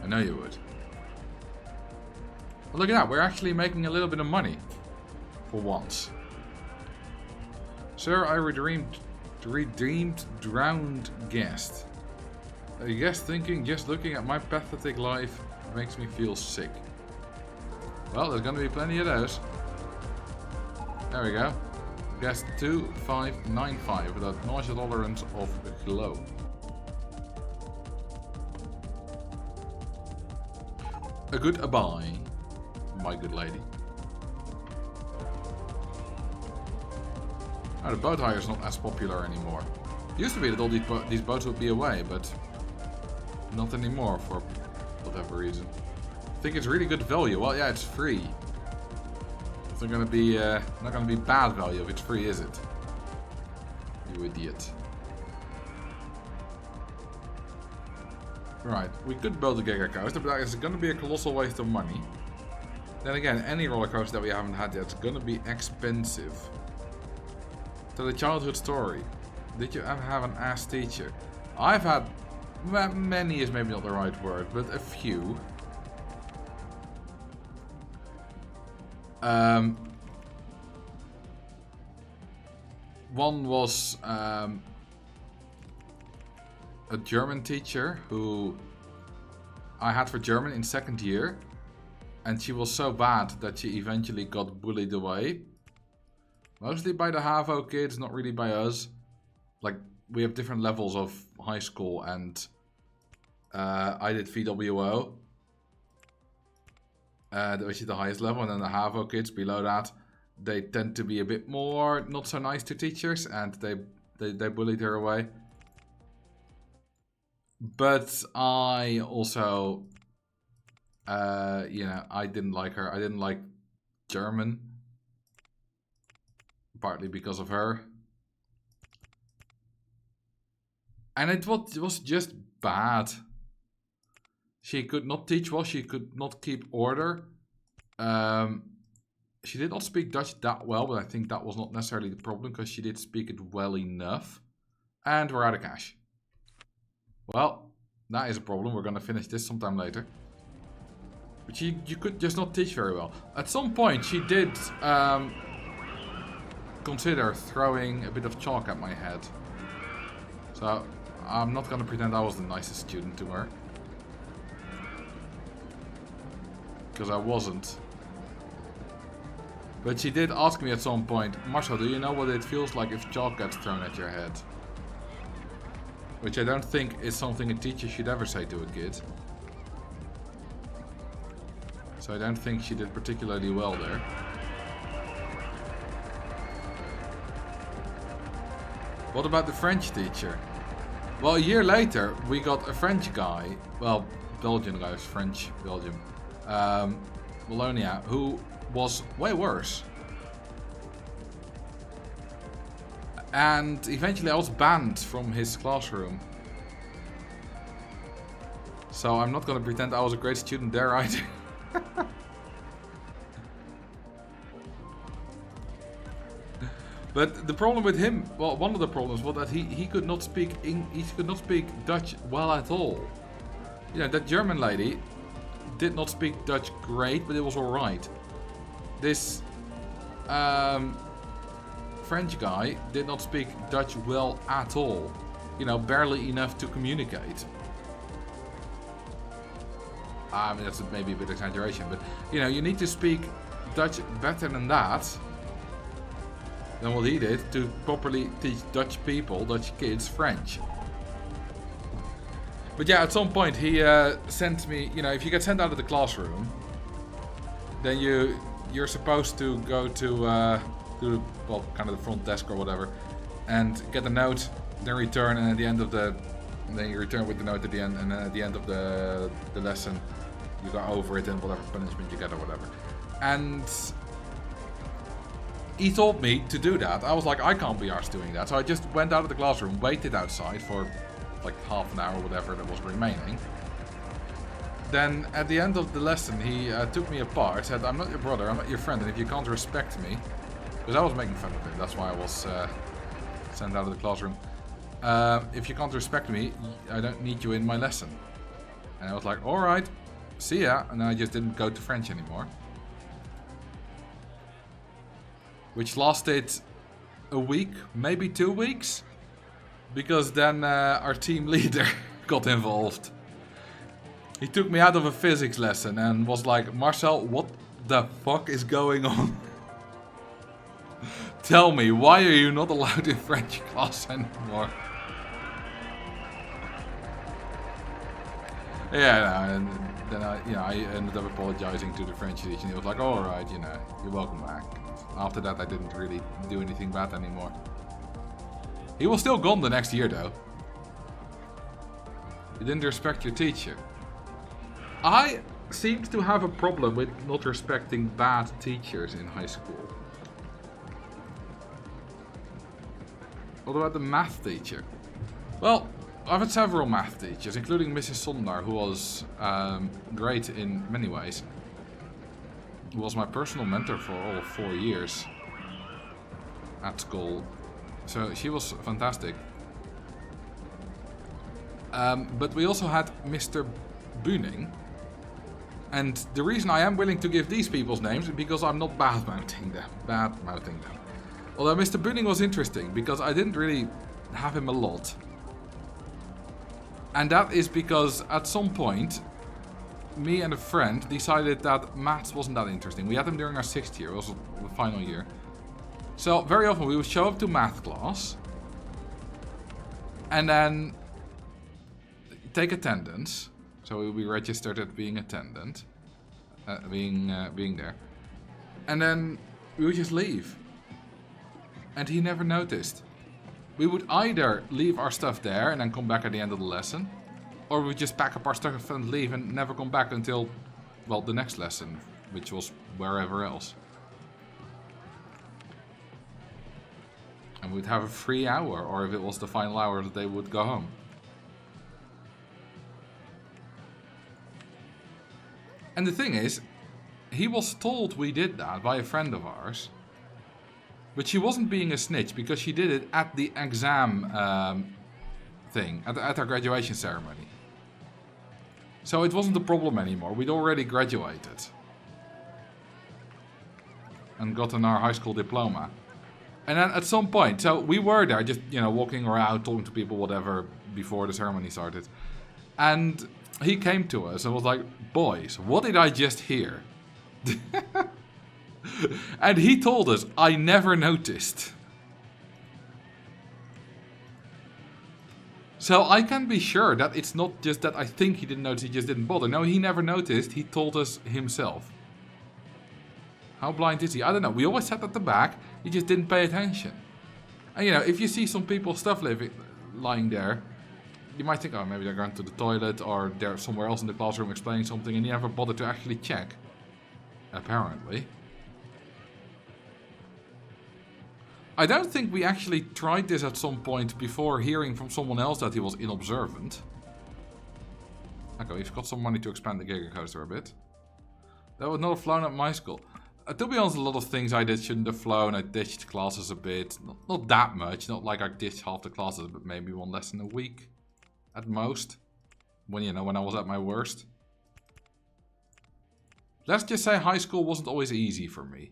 I know you would. Well, look at that. We're actually making a little bit of money. For once. Sir, I redeemed drowned guest. A guest thinking just looking at my pathetic life makes me feel sick. Well, there's gonna be plenty of those. There we go. Guest 2595 with a nausea tolerance of glow. A goodbye, my good lady. Oh, the boat hire is not as popular anymore. It used to be that all these boats would be away, but not anymore for whatever reason. I think it's really good value. Well, yeah, it's free. It's not gonna be bad value if it's free, is it? You idiot. Right, we could build a Giga Coaster, but that is gonna be a colossal waste of money. Then again, any roller coaster that we haven't had yet is gonna be expensive. So the childhood story. Did you ever have an ass teacher? I've had many is maybe not the right word, but a few. One was a German teacher who I had for German in second year, and she was so bad that she eventually got bullied away. Mostly by the HAVO kids, not really by us. Like, we have different levels of high school, and I did VWO, which is the highest level, and then the HAVO kids below that, they tend to be a bit more not so nice to teachers, and they bullied her away. But I also, you know, I didn't like her. I didn't like German. Partly because of her. And it was just bad. She could not teach well. She could not keep order. She did not speak Dutch that well, but I think that was not necessarily the problem because she did speak it well enough. And we're out of cash. Well, that is a problem. We're going to finish this sometime later. But you could just not teach very well. At some point, she did consider throwing a bit of chalk at my head. So, I'm not going to pretend I was the nicest student to her. Because I wasn't. But she did ask me at some point, Marcel, do you know what it feels like if chalk gets thrown at your head? Which I don't think is something a teacher should ever say to a kid. So I don't think she did particularly well there. What about the French teacher? Well, a year later, we got a French guy, well, Belgian guy, French, Belgium, Wallonia, who was way worse. And eventually I was banned from his classroom. So I'm not going to pretend I was a great student there either. But the problem with him, well, one of the problems was that he could not speak Dutch well at all. You know, that German lady did not speak Dutch great, but it was alright. This French guy did not speak Dutch well at all. You know, barely enough to communicate. I mean, that's maybe a bit exaggeration, but you know, you need to speak Dutch better than that. Than what he did to properly teach Dutch people, Dutch kids, French. But yeah, at some point he sent me, you know, if you get sent out of the classroom, then you're supposed to go to well, kind of the front desk or whatever, and get a note, then return, and at the end of the, then you return with the note at the end, and then at the end of the lesson, you go over it and whatever punishment you get or whatever. And he told me to do that. I was like, I can't be arsed doing that. So I just went out of the classroom, waited outside for like half an hour or whatever that was remaining. Then at the end of the lesson, he took me apart, said, I'm not your brother, I'm not your friend, and if you can't respect me, because I was making fun of him, that's why I was sent out of the classroom. If you can't respect me, I don't need you in my lesson. And I was like, alright, see ya. And then I just didn't go to French anymore. Which lasted a week, maybe 2 weeks. Because then our team leader got involved. He took me out of a physics lesson and was like, Marcel, what the fuck is going on? Tell me, why are you not allowed in French class anymore? Yeah, and then I ended up apologizing to the French teacher. He was like, alright, you're welcome back. After that, I didn't really do anything bad anymore. He was still gone the next year, though. You didn't respect your teacher. I seemed to have a problem with not respecting bad teachers in high school. What about the math teacher? Well, I've had several math teachers, including Mrs. Sondar, who was great in many ways. Who was my personal mentor for all of 4 years at school. So she was fantastic. But we also had Mr. Buning. And the reason I am willing to give these people's names is because I'm not bad-mouthing them. Although Mr. Buning was interesting, because I didn't really have him a lot. And that is because at some point, me and a friend decided that maths wasn't that interesting. We had him during our 6th year, it was the final year. So very often we would show up to math class. And then take attendance. So we would be registered as being attendant. Being there. And then we would just leave. And he never noticed. We would either leave our stuff there and then come back at the end of the lesson. Or we would just pack up our stuff and leave and never come back until, well, the next lesson. Which was wherever else. And we'd have a free hour. Or if it was the final hour, that they would go home. And the thing is, he was told we did that by a friend of ours. But she wasn't being a snitch because she did it at the exam thing, at our graduation ceremony. So it wasn't a problem anymore. We'd already graduated. And gotten our high school diploma. And then at some point, so we were there just, walking around, talking to people, whatever, before the ceremony started. And he came to us and was like, boys, what did I just hear? And he told us, I never noticed. So I can be sure that it's not just that I think he didn't notice, he just didn't bother. No, he never noticed, he told us himself. How blind is he? I don't know, we always sat at the back, he just didn't pay attention. And if you see some people's stuff lying there, you might think, oh, maybe they're going to the toilet or they're somewhere else in the classroom explaining something and you never bother to actually check. Apparently. I don't think we actually tried this at some point before hearing from someone else that he was inobservant. Okay, we've got some money to expand the Giga Coaster a bit. That would not have flown at my school. To be honest, a lot of things I did shouldn't have flown. I ditched classes a bit. Not that much. Not like I ditched half the classes, but maybe one lesson a week. At most. When I was at my worst. Let's just say high school wasn't always easy for me.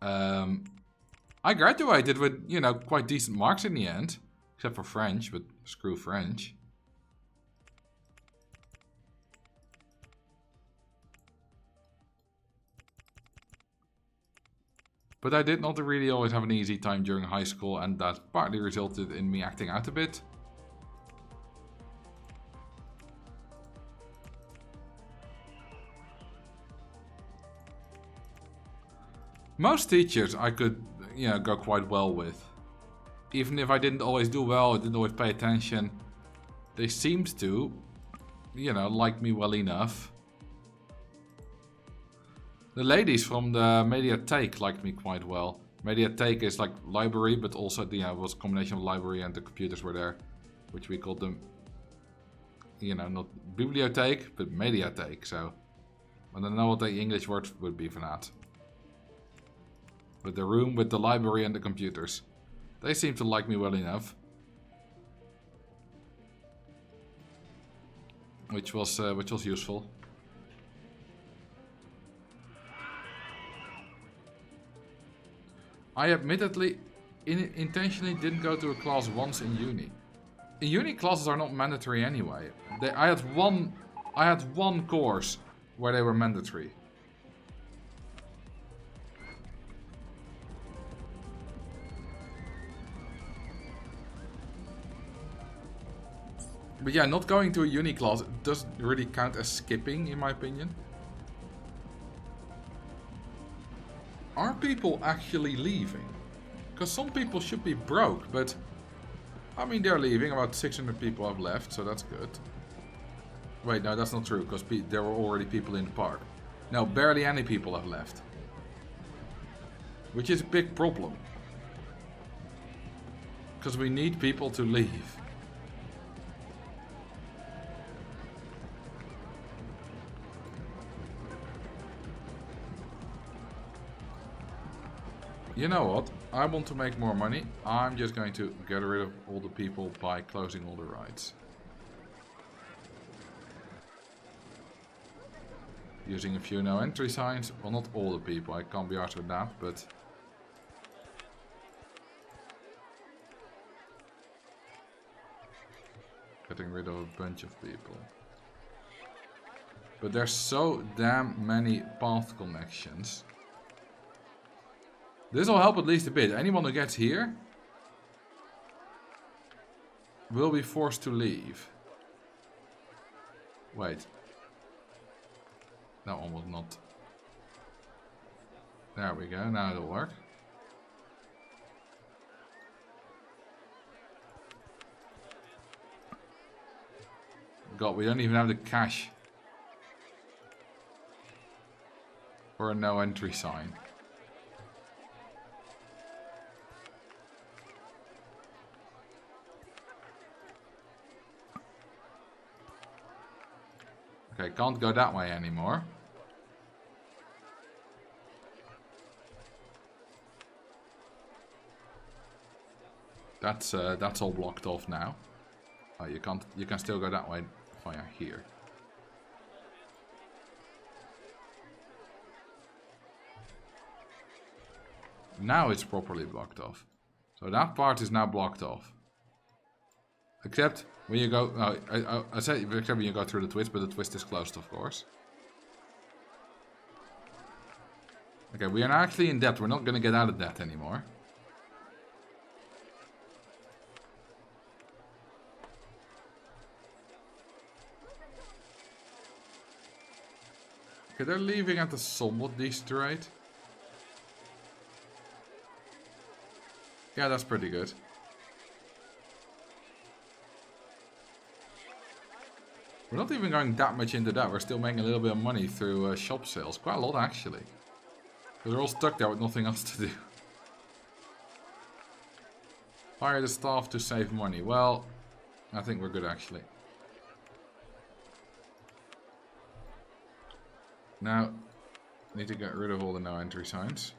I graduated with, quite decent marks in the end. Except for French, but screw French. But I did not really always have an easy time during high school, and that partly resulted in me acting out a bit. Most teachers I could, go quite well with. Even if I didn't always do well, I didn't always pay attention. They seemed to, like me well enough. The ladies from the Mediatheek liked me quite well. Mediatheek is like library, but also, it was a combination of library and the computers were there. Which we called them, not bibliotheek, but Mediatheek. So, I don't know what the English word would be for that. But the room with the library and the computers. They seem to like me well enough. which was useful. I admittedly intentionally didn't go to a class once in uni. In uni, classes are not mandatory anyway. I had one course where they were mandatory. But yeah, not going to a uni class doesn't really count as skipping, in my opinion. Are people actually leaving? Because some people should be broke, but... I mean, they're leaving. About 600 people have left, so that's good. Wait, no, that's not true, because there were already people in the park. No, barely any people have left. Which is a big problem. Because we need people to leave. You know what? I want to make more money. I'm just going to get rid of all the people by closing all the rides. Using a few no entry signs. Well, not all the people. I can't be arsed with that, but... getting rid of a bunch of people. But there's so damn many path connections. This will help at least a bit. Anyone who gets here will be forced to leave. Wait. That one was not. There we go. Now it'll work. God, we don't even have the cash for a no entry sign. Okay, can't go that way anymore. That's all blocked off now. Oh, you can't. You can still go that way via here. Now it's properly blocked off. So that part is now blocked off. Except when you go, I said except when you go through the twist, but the twist is closed, of course. Okay, we are now actually in debt. We're not going to get out of debt anymore. Okay, they're leaving at a somewhat decent rate. Yeah, that's pretty good. We're not even going that much into that. We're still making a little bit of money through shop sales. Quite a lot, actually. Because they're all stuck there with nothing else to do. Hire the staff to save money. Well, I think we're good, actually. Now, need to get rid of all the no entry signs.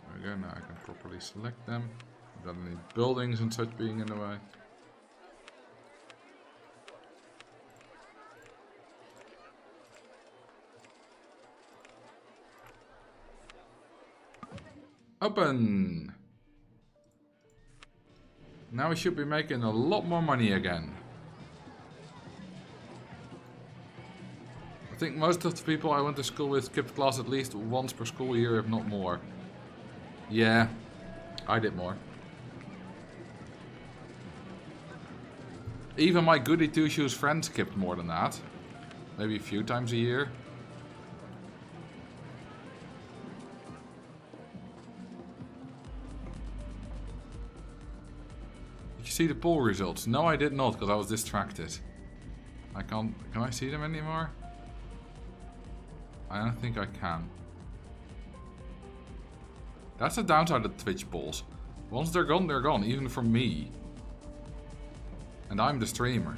There we go, now I can properly select them without any buildings and such being in the way. Open! Now we should be making a lot more money again. I think most of the people I went to school with skipped class at least once per school year, if not more. Yeah, I did more. Even my goody two-shoes friends skipped more than that. Maybe a few times a year. Did you see the poll results? No, I did not, because I was distracted. I can't... Can I see them anymore? I don't think I can. That's the downside of Twitch polls. Once they're gone, even for me. And I'm the streamer.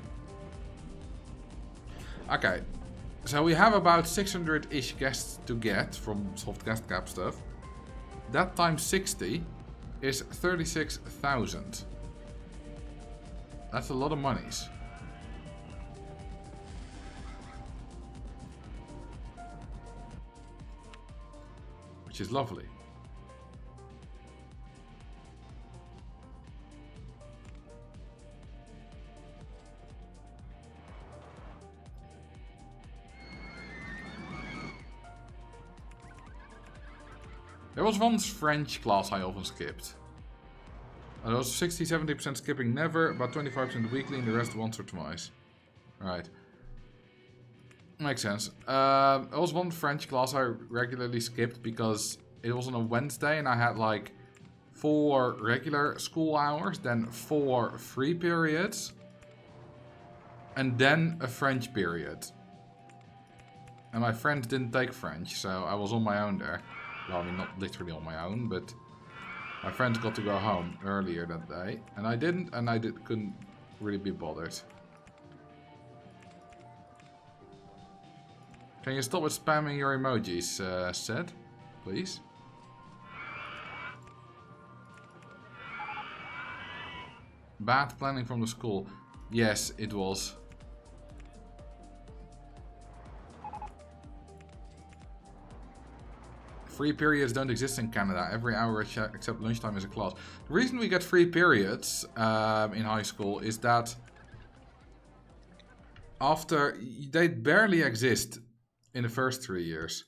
Okay. So we have about 600-ish guests to get from soft guest cap stuff. That times 60 is 36,000. That's a lot of monies. Which is lovely. There was one French class I often skipped. I was 60-70% skipping never, about 25% weekly, and the rest once or twice. Right. Makes sense. There was one French class I regularly skipped because it was on a Wednesday and I had like 4 regular school hours, then 4 free periods, and then a French period. And my friend didn't take French, so I was on my own there. Well, I mean, not literally on my own, but my friends got to go home earlier that day, and I didn't, and couldn't really be bothered. Can you stop with spamming your emojis, Seth, please? Bad planning from the school. Yes, it was. Free periods don't exist in Canada. Every hour except lunchtime is a class. The reason we get free periods in high school is that they barely exist in the first 3 years.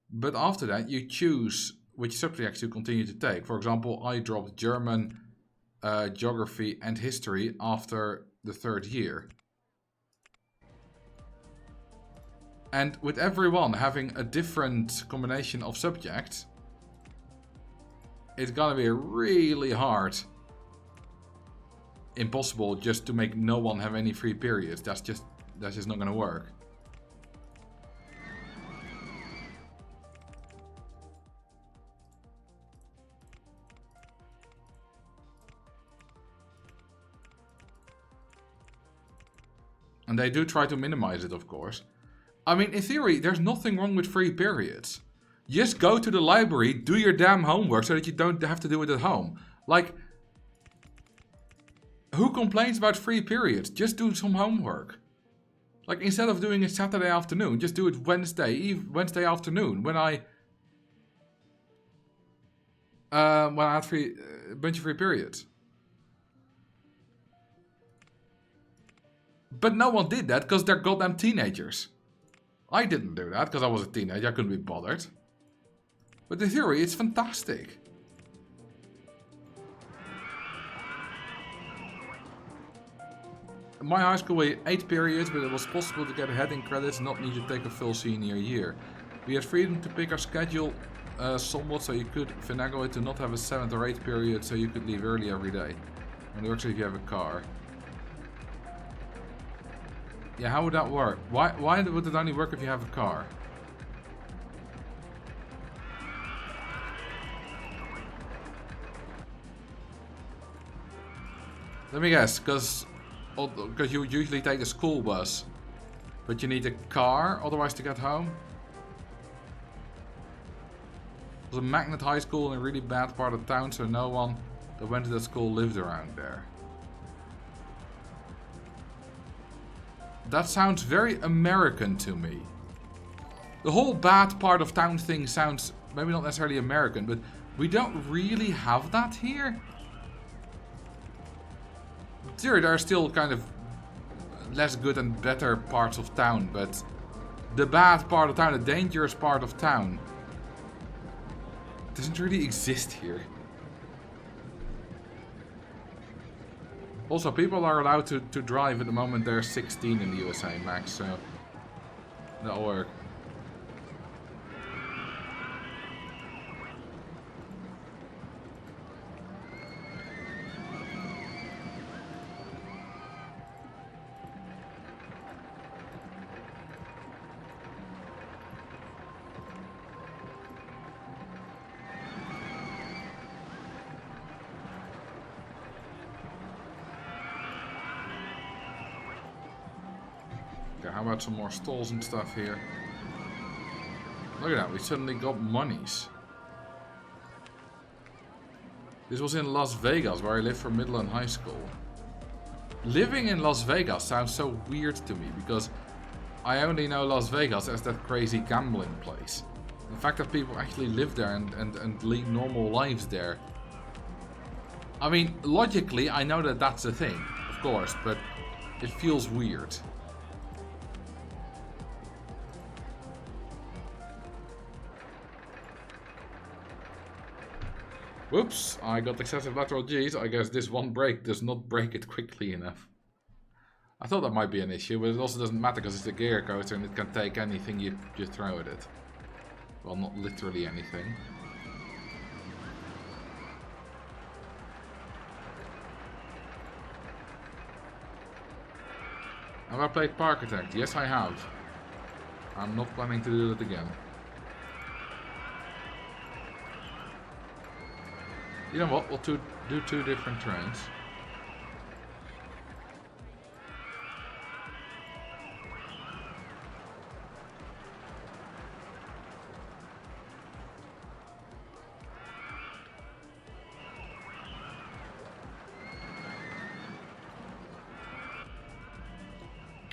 But after that, you choose which subjects you continue to take. For example, I dropped German, geography, and history after the 3rd year. And with everyone having a different combination of subjects, it's gonna be really hard, impossible, just to make no one have any free periods. That's just not gonna work. And they do try to minimize it, of course. I mean, in theory, there's nothing wrong with free periods. Just go to the library, do your damn homework so that you don't have to do it at home. Like, who complains about free periods? Just do some homework. Like, instead of doing it Saturday afternoon, just do it Wednesday afternoon when I had a bunch of free periods. But no one did that because they're goddamn teenagers. I didn't do that because I was a teenager, I couldn't be bothered. But in theory, it's fantastic. In my high school we had 8 periods, but it was possible to get heading credits and not need to take a full senior year. We had freedom to pick our schedule somewhat, so you could finagle it to not have a 7th or 8th period, so you could leave early every day. And it works if you have a car. Yeah, how would that work? Why would it only work if you have a car? Let me guess, because you usually take a school bus, but you need a car otherwise to get home? It was a magnet high school in a really bad part of town, so no one that went to that school lived around there. That sounds very American to me. The whole bad part of town thing sounds maybe not necessarily American, but we don't really have that here. Sure, there are still kind of less good and better parts of town, but the bad part of town, the dangerous part of town, doesn't really exist here. Also, people are allowed to drive at the moment they're 16 in the USA max, so that'll work. Okay, how about some more stalls and stuff here? Look at that, we suddenly got monies. This was in Las Vegas, where I lived for middle and high school. Living in Las Vegas sounds so weird to me, because I only know Las Vegas as that crazy gambling place. The fact that people actually live there and lead normal lives there. I mean, logically, I know that that's a thing, of course, but it feels weird. Whoops, I got excessive lateral G's. I guess this one brake does not brake it quickly enough. I thought that might be an issue, but it also doesn't matter because it's a gear coaster and it can take anything you throw at it. Well, not literally anything. Have I played Parkitect? Yes, I have. I'm not planning to do it again. You know what? We'll do two different trains.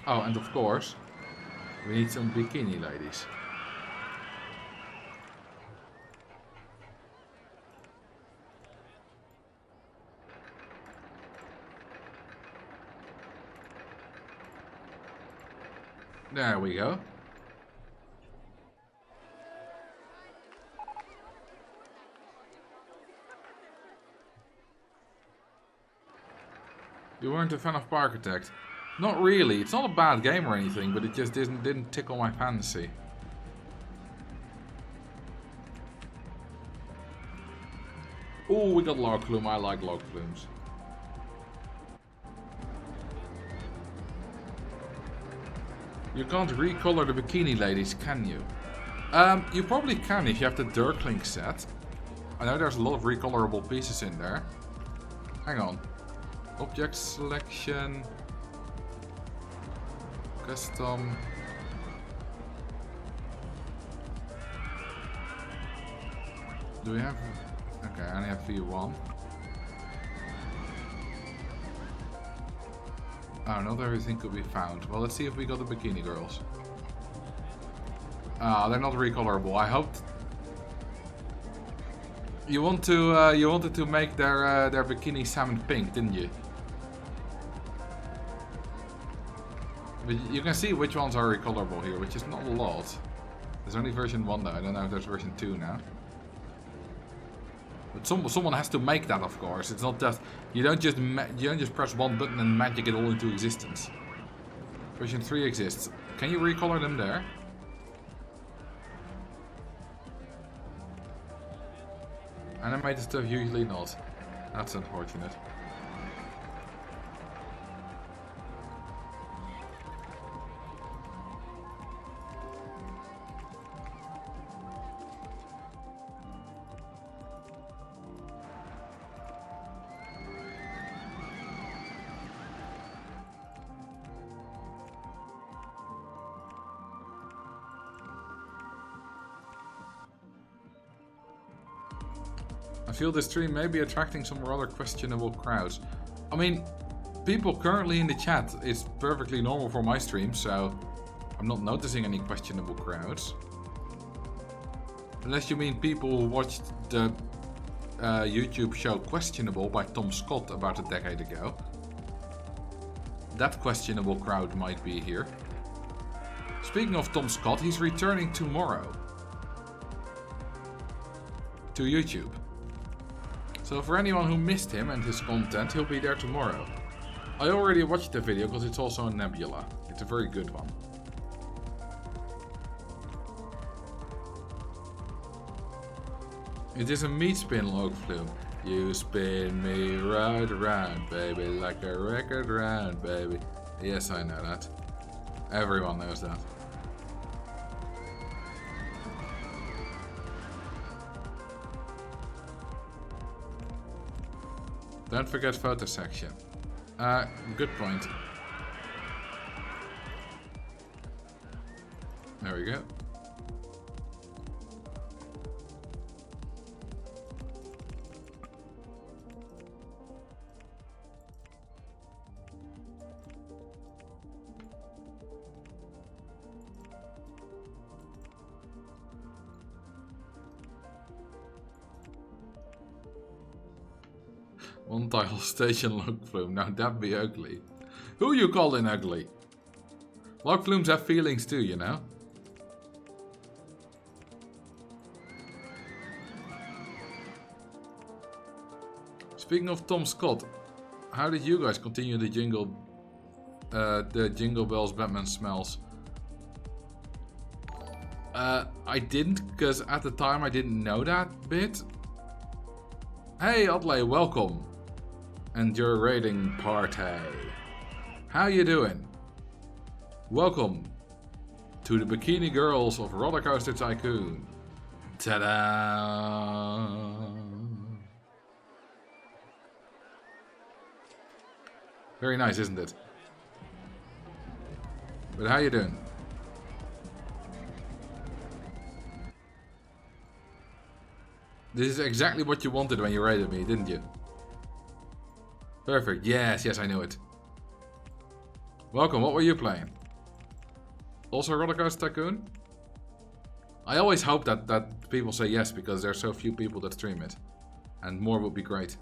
Oh, and of course, we need some bikini ladies. There we go. You weren't a fan of Parkitect? Not really. It's not a bad game or anything, but it just didn't tickle my fancy. Oh, we got log flume. I like log flumes. You can't recolor the bikini ladies, can you? You probably can if you have the Dirklink set. I know there's a lot of recolorable pieces in there. Hang on. Object selection. Custom. Do we have... Okay, I only have V1. Oh, not everything could be found. Well, let's see if we got the bikini girls. Ah, they're not recolorable. I hoped... You wanted to make their bikini salmon pink, didn't you? But you can see which ones are recolorable here, which is not a lot. There's only version 1 though. I don't know if there's version 2 now. But someone has to make that, of course. It's not just you don't just press one button and magic it all into existence. Version 3 exists. Can you recolor them there? Animated stuff usually not. That's unfortunate. I feel this stream may be attracting some rather questionable crowds. I mean, people currently in the chat is perfectly normal for my stream, so I'm not noticing any questionable crowds. Unless you mean people who watched the YouTube show Questionable by Tom Scott about a decade ago. That questionable crowd might be here. Speaking of Tom Scott, he's returning tomorrow to YouTube. So for anyone who missed him and his content, he'll be there tomorrow. I already watched the video because it's also a Nebula. It's a very good one. It is a meat spin log flume. You spin me right around, baby, like a record round, baby. Yes, I know that. Everyone knows that. Don't forget photo section. Good point. There we go. One tile station log flume. Now that'd be ugly. Who you calling ugly? Log flumes have feelings too, you know? Speaking of Tom Scott, how did you guys continue the Jingle Bells Batman smells? I didn't, because at the time I didn't know that bit. Hey Otley, welcome. And your raiding party. How you doing? Welcome to the Bikini Girls of Roller Coaster Tycoon. Ta-da! Very nice, isn't it? But how you doing? This is exactly what you wanted when you raided me, didn't you? Perfect. Yes, I knew it. Welcome. What were you playing? Also Roller Coaster Tycoon? I always hope that people say yes because there's so few people that stream it. And more would be great.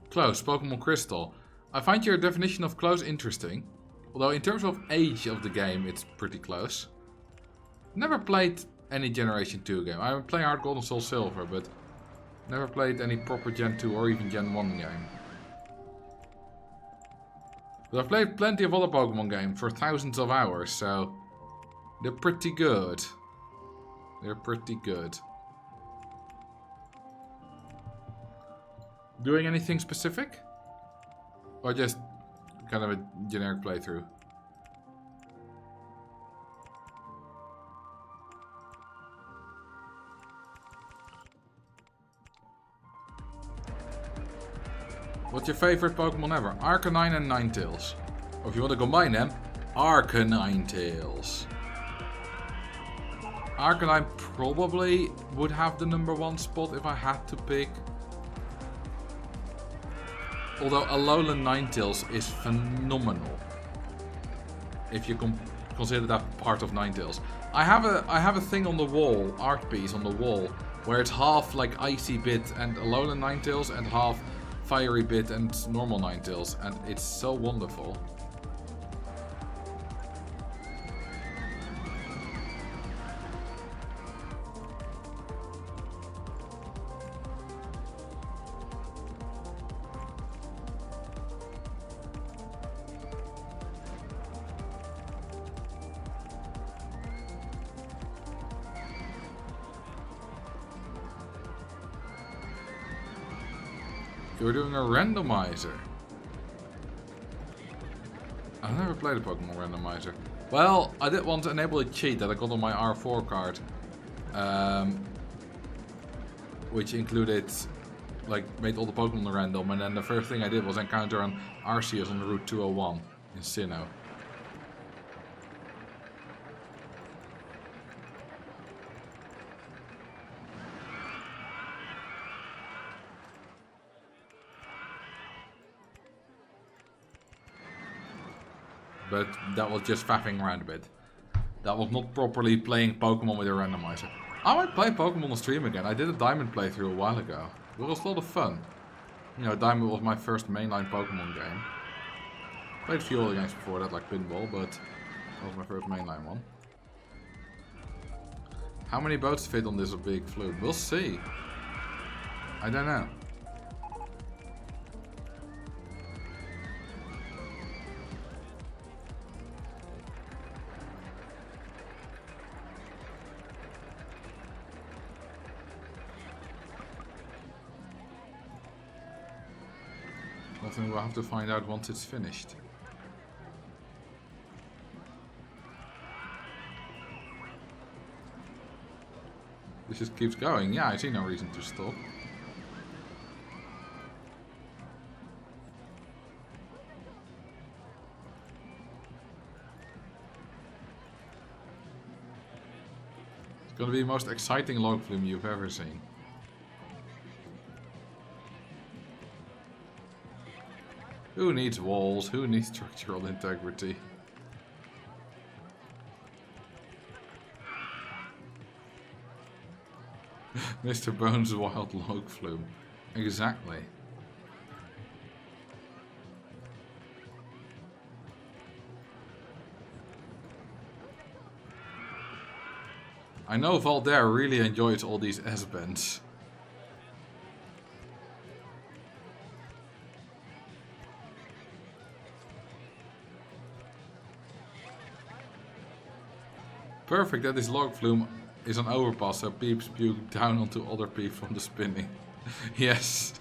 Close, Pokemon Crystal. I find your definition of close interesting. Although in terms of age of the game, it's pretty close. Never played any Generation 2 game. I play Heart Gold and Soul Silver, but never played any proper Gen 2 or even Gen 1 game. But I've played plenty of other Pokemon games for thousands of hours, so they're pretty good. They're pretty good. Doing anything specific? Or just kind of a generic playthrough? What's your favorite Pokemon ever? Arcanine and Ninetales. Or if you want to combine them, Arcanine-Tails. Arcanine probably would have the #1 spot if I had to pick. Although Alolan Ninetales is phenomenal. If you consider that part of Ninetales. I have a thing on the wall, art piece on the wall, where it's half like Icy Bit and Alolan Ninetales and half Fiery Bit and normal Ninetales, and it's so wonderful. You're doing a randomizer. I've never played a Pokemon randomizer. Well, I did want to enable a cheat that I got on my R4 card. Which included, like, made all the Pokemon random, and then the first thing I did was encounter an Arceus on Route 201 in Sinnoh. But that was just faffing around a bit. That was not properly playing Pokemon with a randomizer. I might play Pokemon on stream again. I did a Diamond playthrough a while ago. It was a lot of fun. You know, Diamond was my first mainline Pokemon game. Played a few other games before that, like Pinball, but that was my first mainline one. How many boats fit on this big flume? We'll see. I don't know. Nothing we'll have to find out once it's finished. This just keeps going. Yeah, I see no reason to stop. It's gonna be the most exciting log flume you've ever seen. Who needs walls? Who needs structural integrity? Mr. Bones' wild log flume. Exactly. I know Valder really enjoys all these S-bends. Perfect that this log flume is an overpass so peeps puke down onto other peep from the spinning. Yes.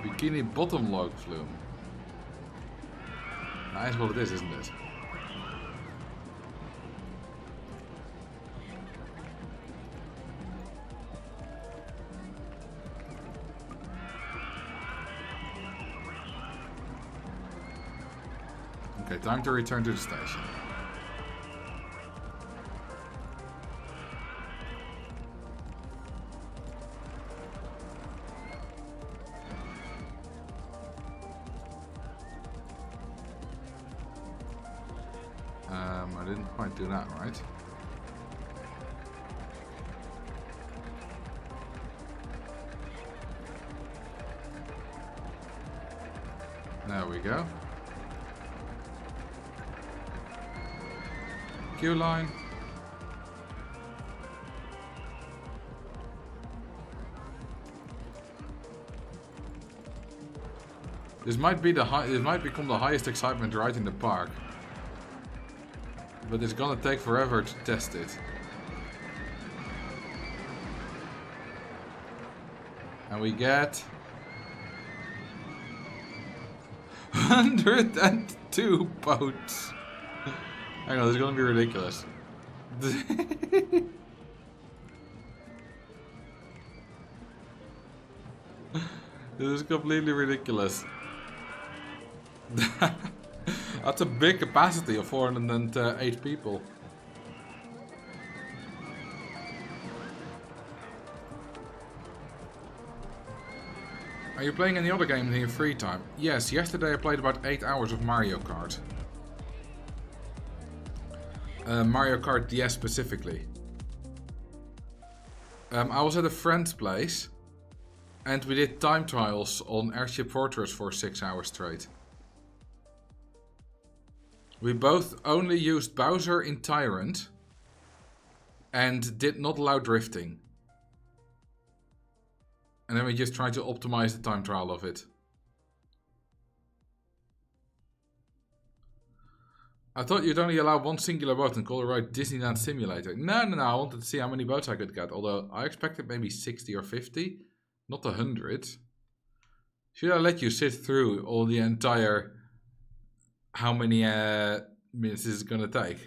Bikini bottom log flume. That's what it is, isn't it? Okay, time to return to the station. I didn't quite do that right. There we go. Queue line. This might be this might become the highest excitement right in the park. But it's gonna take forever to test it. And we get 102 boats. Hang on, this is gonna be ridiculous. This is completely ridiculous. That's a big capacity of 408 people. Are you playing any other games in your free time? Yes, yesterday I played about 8 hours of Mario Kart. Mario Kart DS specifically. I was at a friend's place and we did time trials on Airship Fortress for 6 hours straight. We both only used Bowser in Tyrant and did not allow drifting. And then we just tried to optimize the time trial of it. I thought you'd only allow one singular boat and call it right Disneyland Simulator. No, I wanted to see how many boats I could get. Although I expected maybe 60 or 50, not 100. Should I let you sit through all the entire... How many minutes is it gonna take?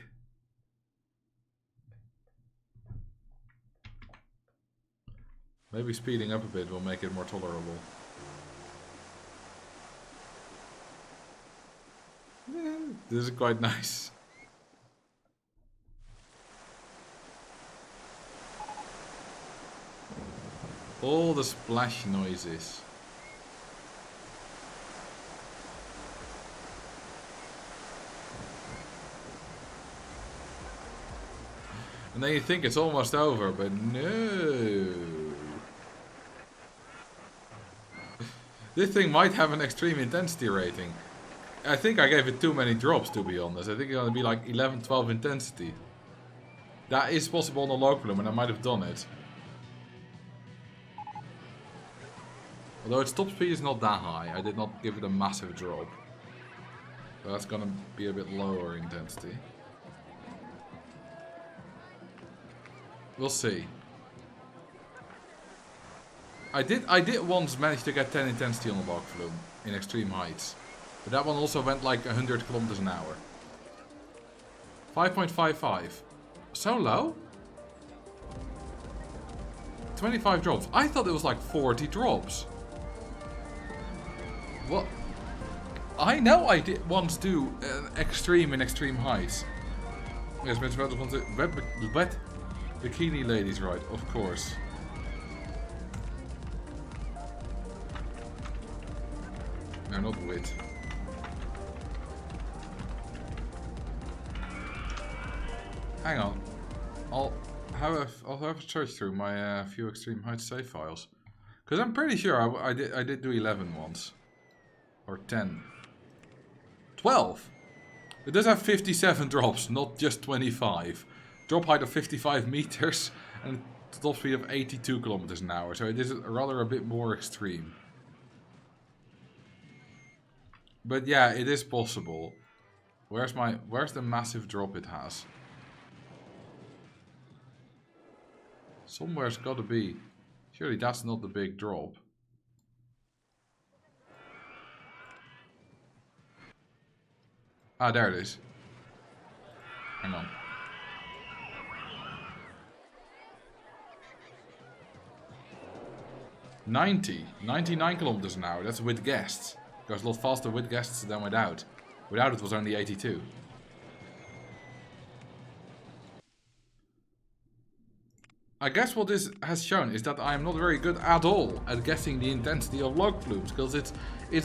Maybe speeding up a bit will make it more tolerable. Yeah, this is quite nice. All the splash noises. And then you think it's almost over, but no. This thing might have an extreme intensity rating. I think I gave it too many drops, to be honest. I think it's gonna be like 11, 12 intensity. That is possible on the log flume, and I might have done it. Although its top speed is not that high, I did not give it a massive drop. So that's gonna be a bit lower intensity. We'll see. I did once manage to get 10 intensity on a log flume in extreme heights. But that one also went like 100 kilometers an hour. 5.55. So low? 25 drops. I thought it was like 40 drops. What? I know I did once do extreme in extreme heights. Yes, Marcel wants to wet bikini ladies, right? Of course. No, not wit. Hang on. I'll have a search through my few extreme heights save files, because I'm pretty sure I did do 11 once, or 10, 12. It does have 57 drops, not just 25. Drop height of 55 meters and top speed of 82 kilometers an hour. So it is rather a bit more extreme. But yeah, it is possible. Where's the massive drop it has? Somewhere's gotta be. Surely that's not the big drop. Ah, there it is. Hang on. $99 kilometers an hour. That's with guests. Goes a lot faster with guests than without. Without it was only 82. I guess what this has shown is that I am not very good at all at guessing the intensity of log flumes, because it's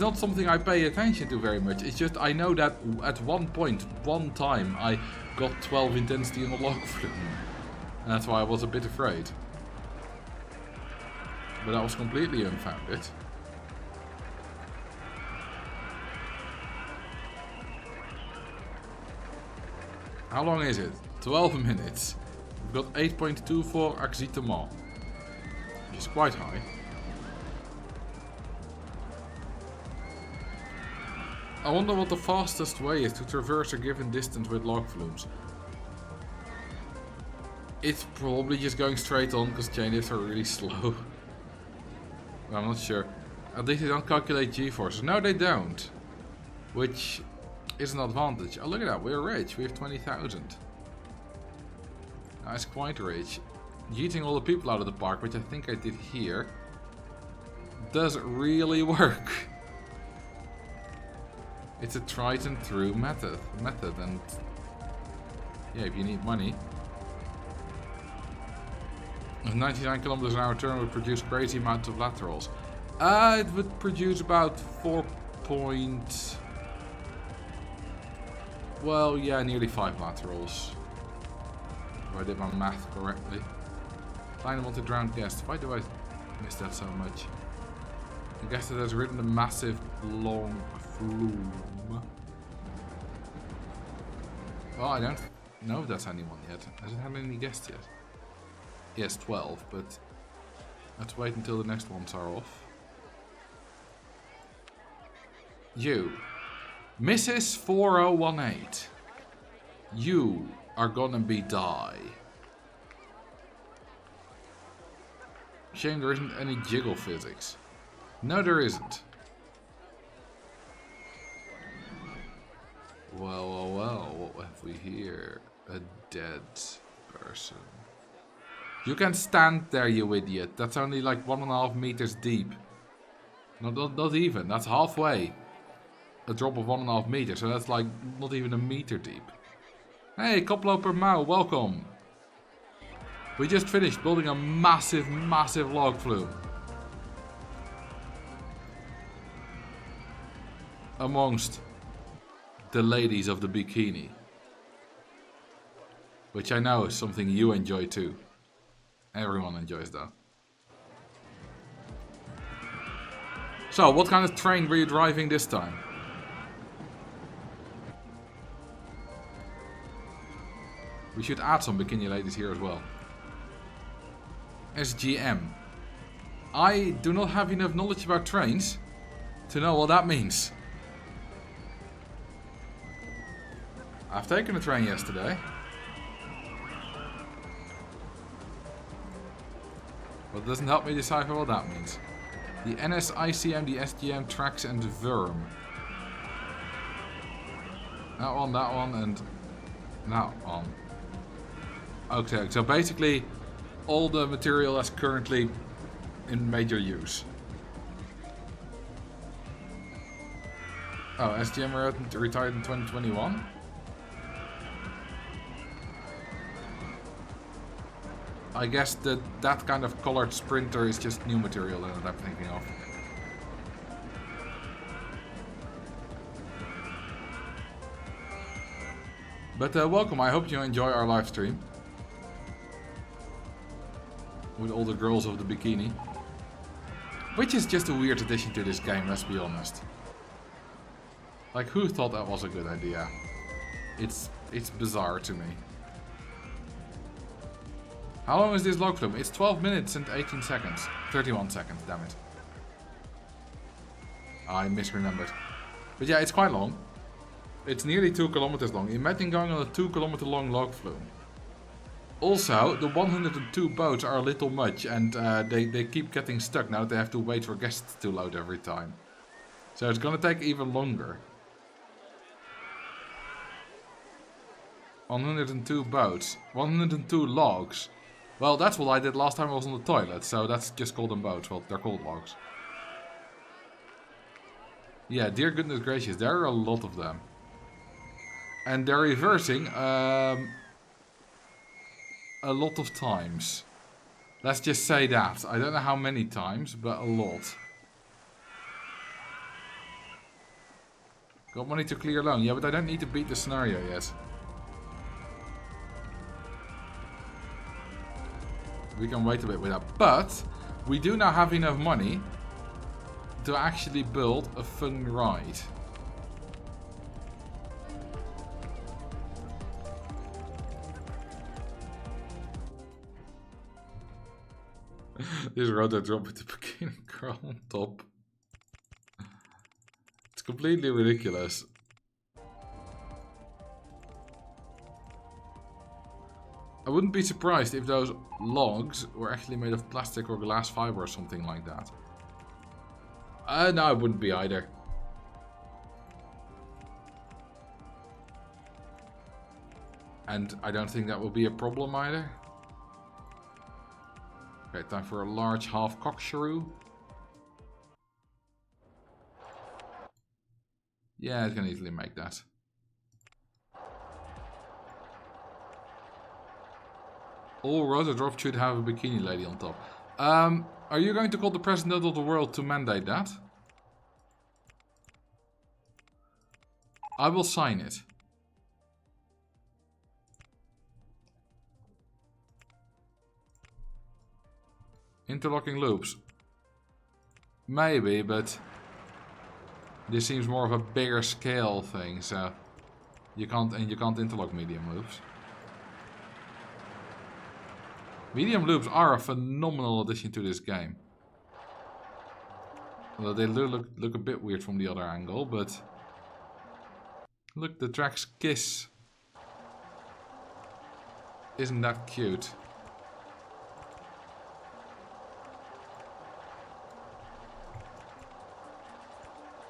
not something I pay attention to very much. It's just I know that at one point, one time, I got 12 intensity on a log flume. And that's why I was a bit afraid. But that was completely unfounded. How long is it? 12 minutes. We've got 8.24 excitement, which is quite high. I wonder what the fastest way is to traverse a given distance with log flumes. It's probably just going straight on, because chain lifts are really slow. Well, I'm not sure. At least they don't calculate G-forces. No, they don't. Which is an advantage. Oh, look at that. We're rich. We have 20,000. That's quite rich. Yeeting all the people out of the park, which I think I did here, does really work. It's a tried and true method, and yeah, if you need money. A 99 kilometers an hour turn would produce crazy amounts of laterals. It would produce about 4 point... Well, yeah, nearly 5 laterals. If I did my math correctly. Find a wanted drowned guest. Why do I miss that so much? A guest that has ridden a massive long flume. Well, I don't know if that's anyone yet. Has it had any guests yet? Yes, 12, but let's wait until the next ones are off. You, Mrs. 4018. You are gonna be die. Shame there isn't any jiggle physics. No, there isn't. Well, what have we here? A dead person. You can stand there, you idiot. That's only like 1.5 meters deep. Not even. That's halfway. A drop of 1.5 meters, so that's like not even a meter deep. Hey, Koploper Mao, welcome. We just finished building a massive log flume. Amongst the ladies of the bikini. Which I know is something you enjoy too. Everyone enjoys that. So, what kind of train were you driving this time? We should add some bikini ladies here as well. SGM. I do not have enough knowledge about trains to know what that means. I've taken a train yesterday. But it doesn't help me decipher what that means. The NSICM, the SGM, Trax, and the Verm. That one, and that one. Okay, so basically all the material that's currently in major use. Oh, SGM retired in 2021? I guess that kind of colored sprinter is just new material that I'm thinking of. But welcome, I hope you enjoy our live stream. With all the girls of the bikini. Which is just a weird addition to this game, let's be honest. Like, who thought that was a good idea? It's bizarre to me. How long is this log flume? It's 12 minutes and 18 seconds. 31 seconds, damn it. I misremembered. But yeah, it's quite long. It's nearly 2 kilometers long. Imagine going on a 2 kilometer long log flume. Also, the 102 boats are a little much and they keep getting stuck now that they have to wait for guests to load every time. So it's gonna take even longer. 102 boats. 102 logs. Well, that's what I did last time I was on the toilet, so that's just called them boats. Well, they're called logs. Yeah, dear goodness gracious, there are a lot of them. And they're reversing a lot of times. Let's just say that. I don't know how many times, but a lot. Got money to clear loan. Yeah, but I don't need to beat the scenario yet. We can wait a bit with that. But we do now have enough money to actually build a fun ride. This rotor drop with the bikini girl on top. It's completely ridiculous. I wouldn't be surprised if those logs were actually made of plastic or glass fiber or something like that. No, I wouldn't be either. And I don't think that will be a problem either. Okay, time for a large half cock shrew. Yeah, it can easily make that. All rotor drops should have a bikini lady on top. Are you going to call the president of the world to mandate that? I will sign it. Interlocking loops. Maybe, but this seems more of a bigger scale thing, so you can't interlock medium loops. Medium loops are a phenomenal addition to this game. Although they look a bit weird from the other angle, but look, the tracks kiss. Isn't that cute?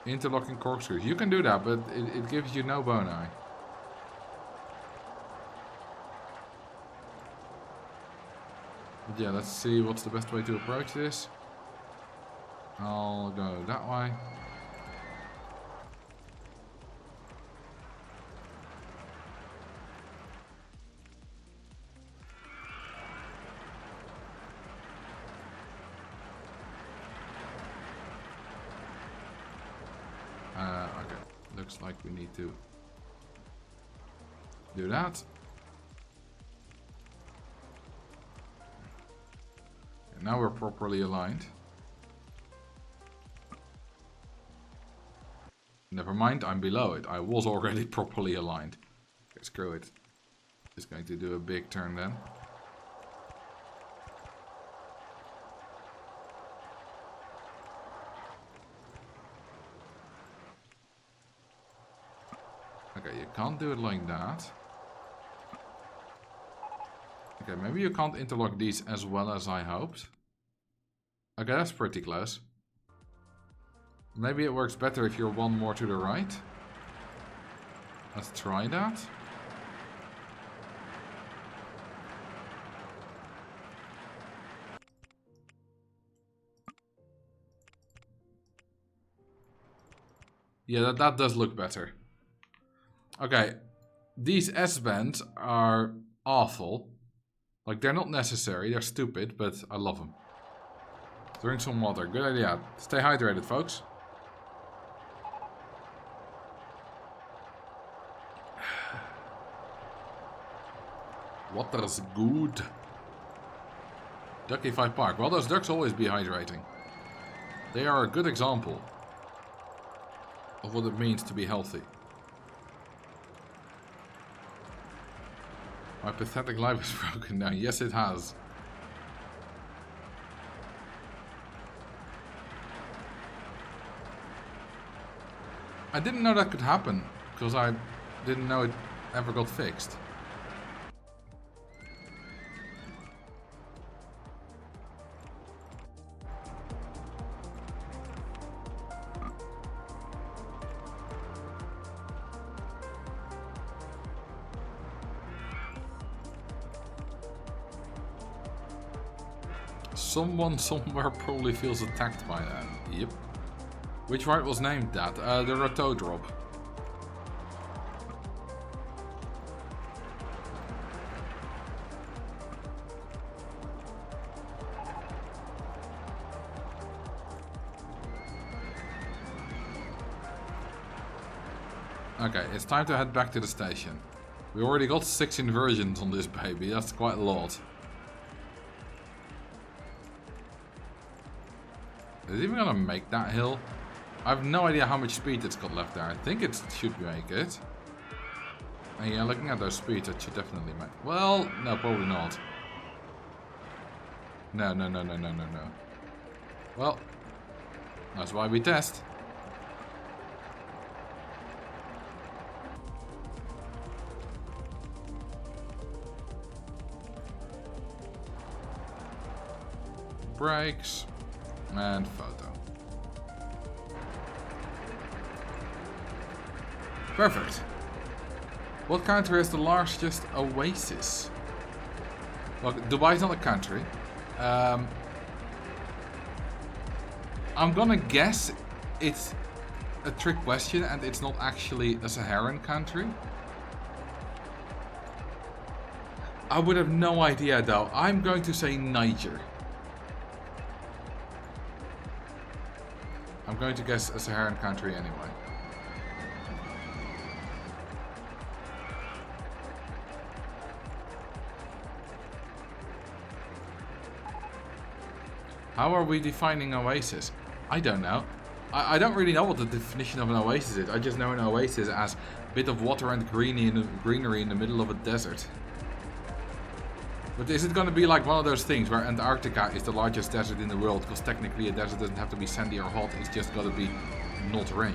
Interlocking corkscrews. You can do that, but it gives you no boni. But yeah, let's see what's the best way to approach this. I'll go that way. Okay, looks like we need to do that. And now we're properly aligned. Never mind, I'm below it. I was already properly aligned. Okay, screw it. Just going to do a big turn then. Okay, you can't do it like that. Okay, maybe you can't interlock these as well as I hoped. Okay, that's pretty close. Maybe it works better if you're one more to the right. Let's try that. Yeah, that does look better. Okay, these S-bands are awful. Like, they're not necessary, they're stupid, but I love them. Drink some water, good idea. Stay hydrated, folks. Water's good. Duckified Park. Well, those ducks always be hydrating. They are a good example of what it means to be healthy. My pathetic life is broken now. Yes, it has. I didn't know that could happen, because I didn't know it ever got fixed. Someone somewhere probably feels attacked by that. Yep. Which ride was named that? The Rateau Drop. Okay, it's time to head back to the station. We already got 6 inversions on this baby, that's quite a lot. Is it even gonna make that hill? I have no idea how much speed it's got left there. I think it should make it. And yeah, looking at those speeds, it should definitely make... Well, no, probably not. No. Well, that's why we test. Brakes. And photo. Perfect. What country has the largest oasis? Look, Dubai is not a country. I'm gonna guess it's a trick question and it's not actually a Saharan country. I would have no idea though. I'm going to say Niger. I'm going to guess a Saharan country anyway. How are we defining oasis? I don't know. I don't really know what the definition of an oasis is. I just know an oasis as a bit of water and greenery in the middle of a desert. But is it going to be like one of those things where Antarctica is the largest desert in the world? Because technically a desert doesn't have to be sandy or hot, it's just got to be not rain.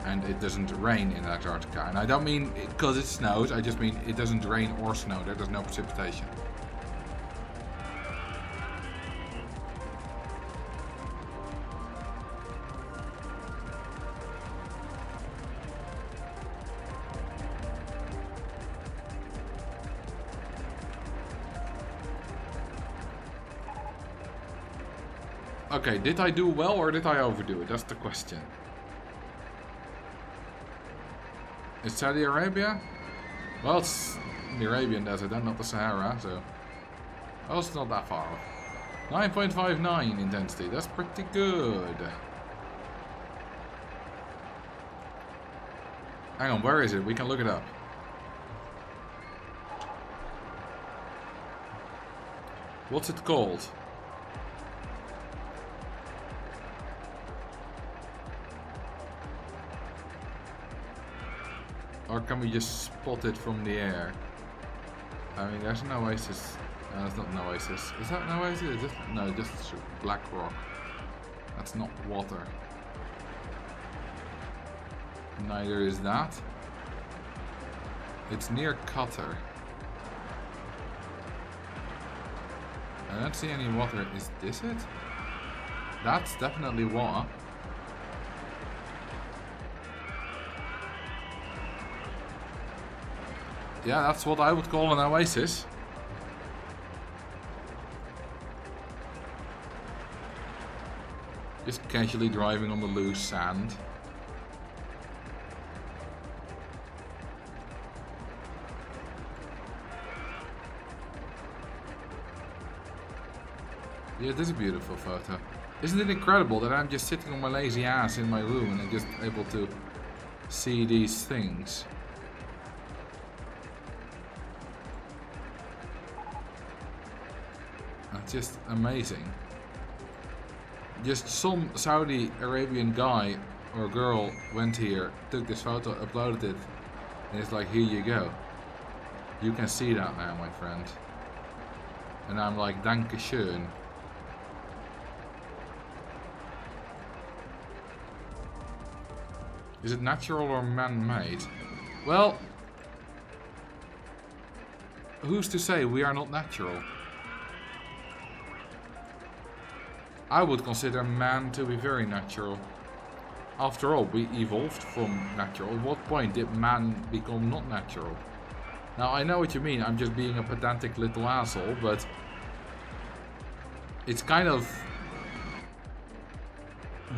And it doesn't rain in Antarctica. And I don't mean because it snows, I just mean it doesn't rain or snow, there's no precipitation. Okay, did I do well or did I overdo it? That's the question. Is Saudi Arabia? Well, it's the Arabian desert and not the Sahara, so... Oh, it's not that far off. 9.59 intensity, that's pretty good. Hang on, where is it? We can look it up. What's it called? Or can we just spot it from the air? I mean, there's an oasis. No, that's not an oasis. Is that an oasis? No, just black rock. That's not water. Neither is that. It's near Qatar. I don't see any water. Is this it? That's definitely water. Yeah, that's what I would call an oasis. Just casually driving on the loose sand. Yeah, this is a beautiful photo. Isn't it incredible that I'm just sitting on my lazy ass in my room and I'm just able to see these things? That's just amazing. Just some Saudi Arabian guy or girl went here, took this photo, uploaded it, and it's like, here you go. You can see that now, my friend. And I'm like, danke schön. Is it natural or man-made? Well, who's to say we are not natural? I would consider man to be very natural. After all, we evolved from natural. At what point did man become not natural? Now, I know what you mean. I'm just being a pedantic little asshole, but it's kind of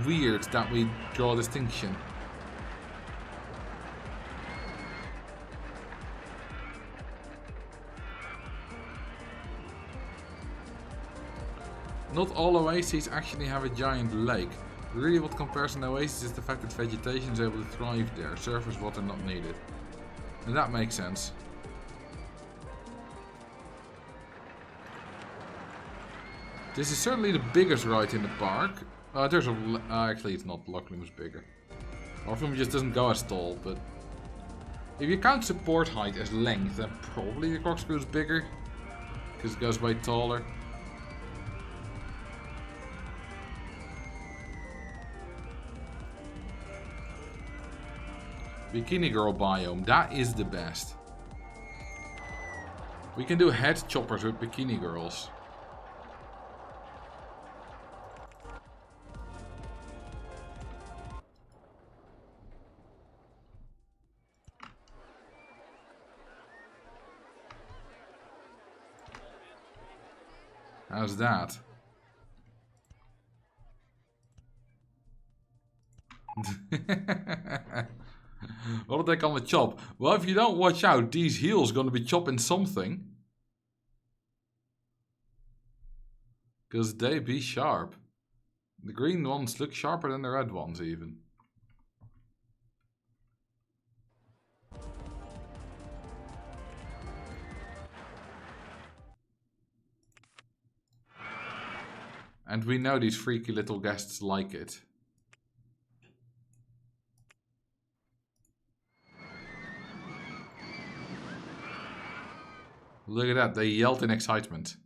weird that we draw a distinction. Not all oases actually have a giant lake. Really what compares an oasis is the fact that vegetation is able to thrive there, surface water not needed. And that makes sense. This is certainly the biggest ride in the park. There's a... actually it's not, luckily it's bigger. Orpheum just doesn't go as tall, but... if you count support height as length, then probably the corkscrew is bigger. Because it goes way taller. Bikini girl biome, that is the best. We can do head choppers with bikini girls. How's that? What did they call it? Chop? Well, if you don't watch out, these heels gonna be chopping something. Because they be sharp. The green ones look sharper than the red ones even. And we know these freaky little guests like it. Look at that, they yelled in excitement.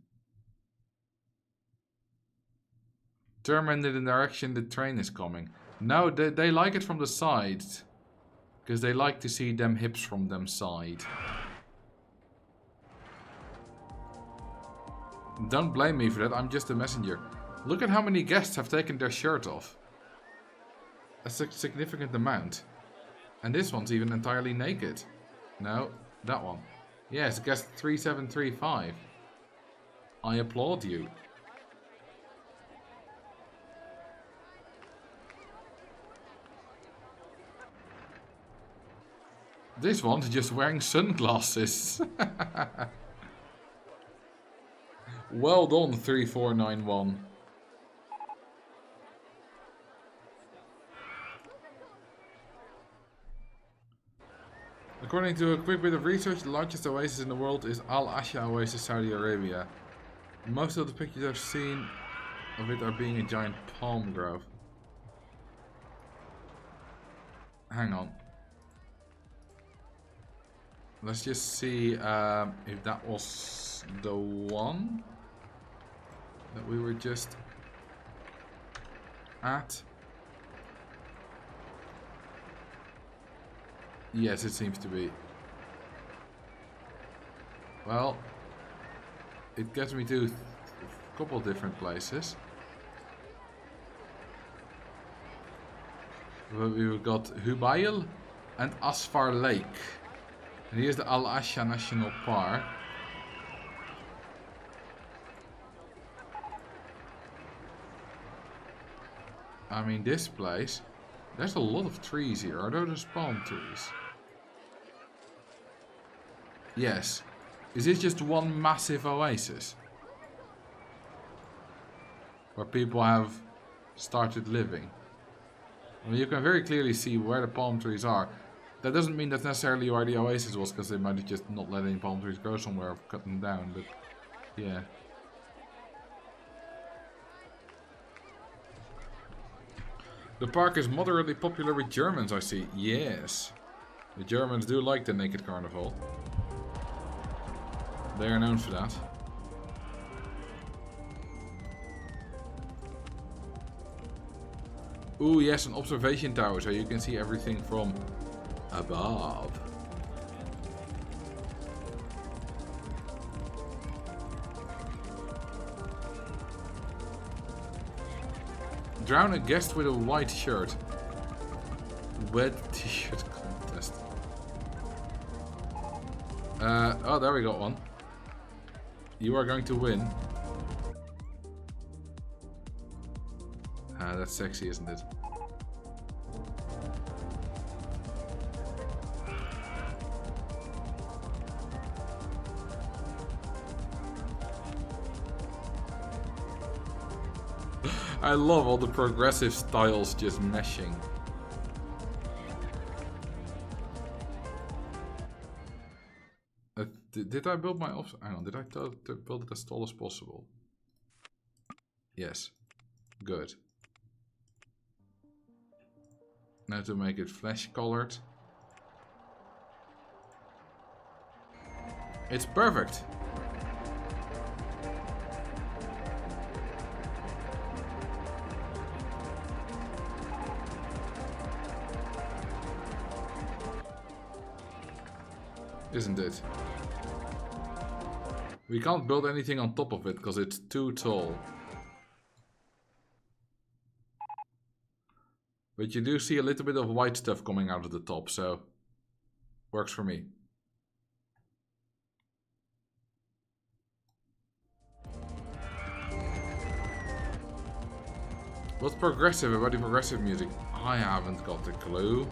Turn in the direction the train is coming. No, they like it from the side. Because they like to see them hips from them side. Don't blame me for that, I'm just a messenger. Look at how many guests have taken their shirt off. A significant amount. And this one's even entirely naked. No, that one. Yes, guest 3735. I applaud you. This one's just wearing sunglasses. Well done, 3491. According to a quick bit of research, the largest oasis in the world is Al Asha Oasis, Saudi Arabia. Most of the pictures I've seen of it are being a giant palm grove. Hang on. Let's just see if that was the one that we were just at. Yes, it seems to be. Well, it gets me to couple of different places. We've got Hubayl and Asfar Lake. And here's the Al Asha National Park. I mean, this place, there's a lot of trees here. Are those palm trees? Yes. Is this just one massive oasis? Where people have started living? I mean, you can very clearly see where the palm trees are. That doesn't mean that's necessarily where the oasis was, because they might have just not let any palm trees grow somewhere or cut them down, but yeah. The park is moderately popular with Germans, I see. Yes. The Germans do like the Naked Carnival. They are known for that. Ooh, yes, an observation tower, so you can see everything from above. Drown a guest with a white shirt. Wet t-shirt contest. Oh, there we got one. You are going to win. That's sexy, isn't it? I love all the progressive styles just meshing. Did I build my office? Hang on, did I build it as tall as possible? Yes. Good. Now to make it flesh colored. It's perfect. Isn't it? We can't build anything on top of it because it's too tall. But you do see a little bit of white stuff coming out of the top, so works for me. What's progressive about the progressive music? I haven't got a clue.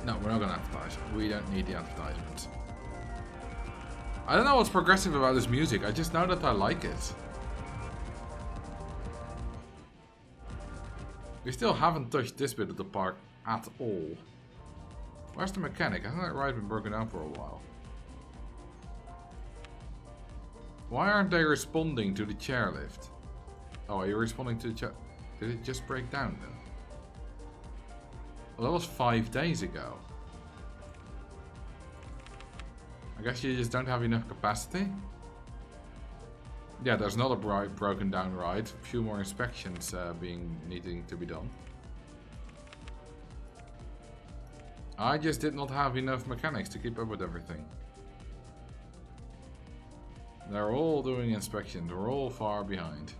No, we're not gonna advertise. We don't need the advertisements. I don't know what's progressive about this music. I just know that I like it. We still haven't touched this bit of the park at all. Where's the mechanic? Hasn't that ride been broken down for a while? Why aren't they responding to the chairlift? Oh, are you responding to the chair? Did it just break down then? Well, that was 5 days ago. I guess you just don't have enough capacity? Yeah, there's another broken down ride. A few more inspections needing to be done. I just did not have enough mechanics to keep up with everything. They're all doing inspections. We're all far behind.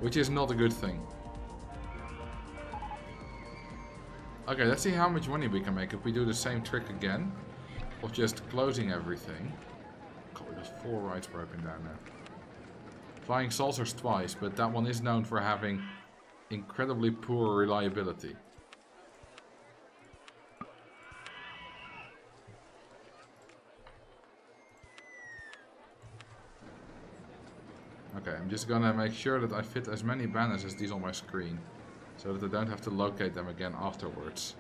Which is not a good thing. Okay, let's see how much money we can make if we do the same trick again. Of just closing everything. God, there's 4 rides broken down now. Flying saucers twice, but that one is known for having incredibly poor reliability. Okay, I'm just gonna make sure that I fit as many banners as these on my screen. So that I don't have to locate them again afterwards.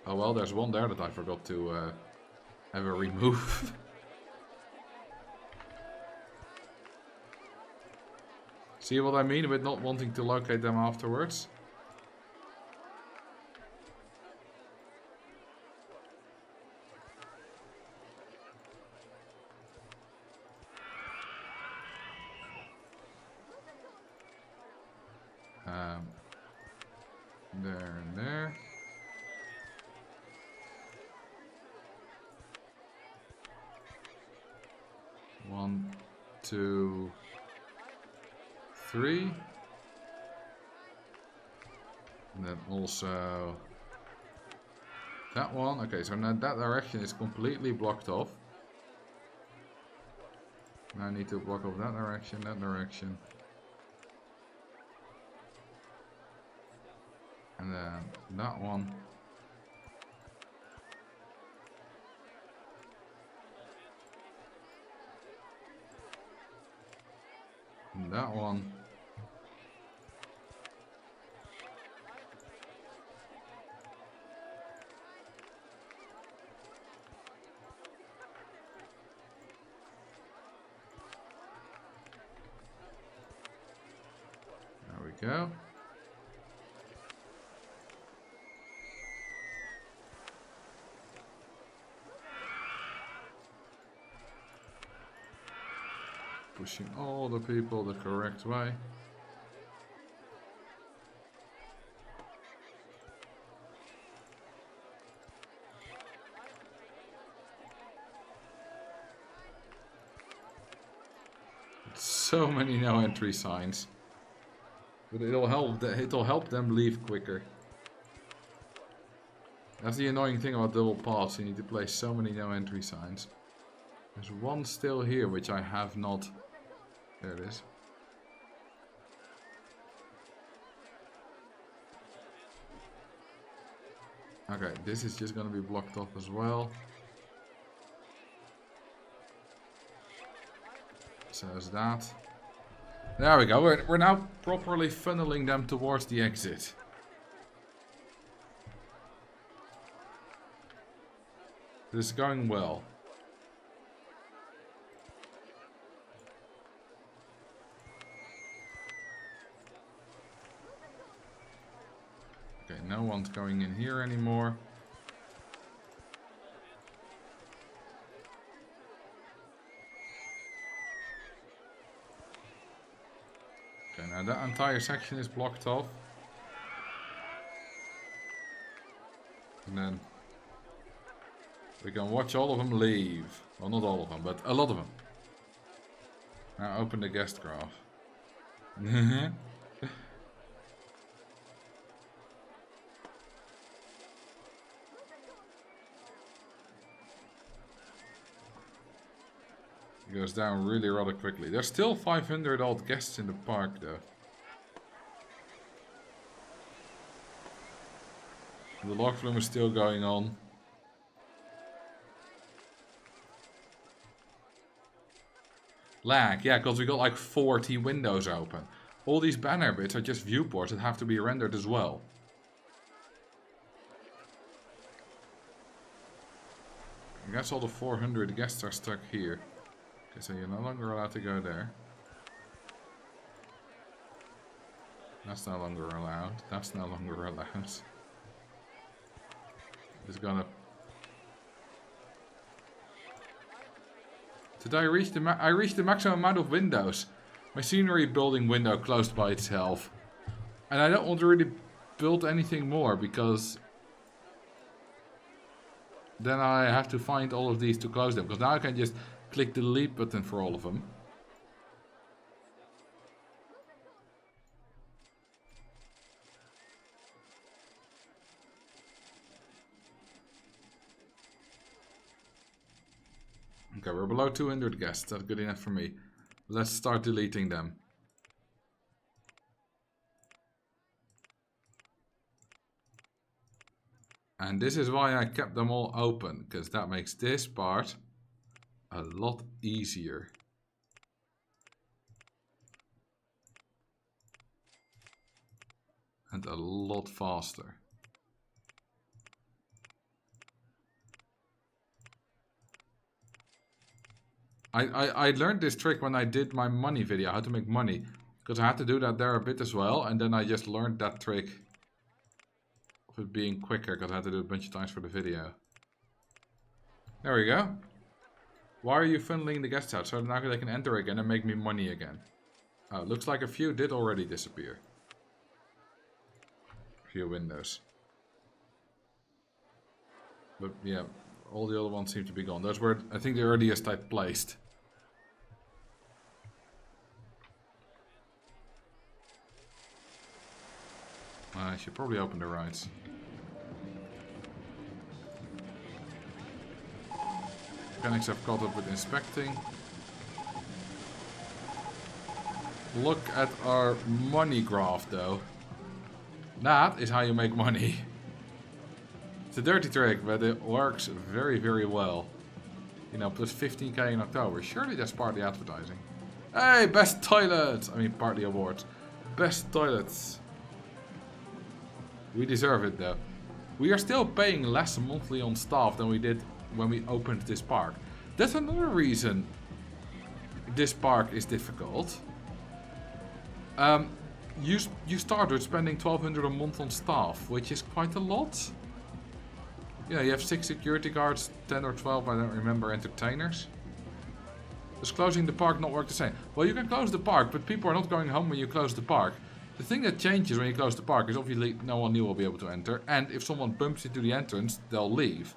Oh well, there's one there that I forgot to ever remove. See what I mean with not wanting to locate them afterwards? There and there. One, 2, 3. And then also that one. Okay, so now that direction is completely blocked off. Now I need to block off that direction, that direction. And then that one. And that one. There we go. Pushing all the people the correct way. So many no entry signs. But it'll help them leave quicker. That's the annoying thing about double paths. You need to place so many no entry signs. There's one still here which I have not. There it is. Okay, this is just gonna be blocked off as well. So is that. There we go. We're now properly funneling them towards the exit. This is going well. Okay, no one's going in here anymore. Okay, now that entire section is blocked off. And then we can watch all of them leave. Well, not all of them, but a lot of them. Now open the guest graph. It goes down really rather quickly. There's still 500 odd guests in the park though. The log flume is still going on. Lag, yeah, because we got like 40 windows open. All these banner bits are just viewports that have to be rendered as well. I guess all the 400 guests are stuck here. Okay, so you're no longer allowed to go there. That's no longer allowed. That's no longer allowed. It's gonna... Did I reach the maximum amount of windows? My scenery building window closed by itself. And I don't want to really build anything more because then I have to find all of these to close them. Because now I can just click the delete button for all of them. Okay, we're below 200 guests. That's good enough for me. Let's start deleting them. And this is why I kept them all open, because that makes this part a lot easier. And a lot faster. I learned this trick when I did my money video, how to make money. Because I had to do that there a bit as well, and then I just learned that trick of it being quicker, because I had to do it a bunch of times for the video. There we go. Why are you funneling the guests out? So now they can enter again and make me money again. Looks like a few did already disappear. rear windows. But yeah, all the other ones seem to be gone. Those were, I think, the earliest I placed. I should probably open the rides. Mechanics have caught up with inspecting. Look at our money graph though. That is how you make money. It's a dirty trick, but it works very, very well. You know, plus 15k in October. Surely that's partly advertising. Hey, best toilets! I mean, partly awards. Best toilets. We deserve it though. We are still paying less monthly on staff than we did when we opened this park. That's another reason this park is difficult. You start with spending 1,200 a month on staff, which is quite a lot. You know, you have 6 security guards, 10 or 12, I don't remember, entertainers. Does closing the park not work the same? Well, you can close the park, but people are not going home when you close the park. The thing that changes when you close the park is obviously no one new will be able to enter, and if someone bumps into the entrance, they'll leave.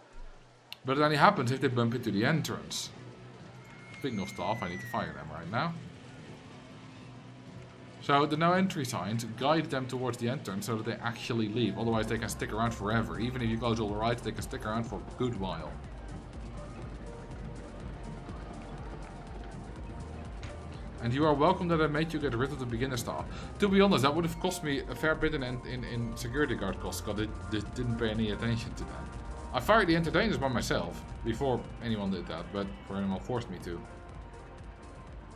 But it only happens if they bump into the entrance. Speaking of staff, I need to fire them right now. So the no entry signs guide them towards the entrance so that they actually leave. Otherwise they can stick around forever. Even if you close all the rides, they can stick around for a good while. And you are welcome that I made you get rid of the beginner staff. To be honest, that would have cost me a fair bit in security guard costs, because it didn't pay any attention to them. I fired the entertainers by myself before anyone did that, but anyone forced me to.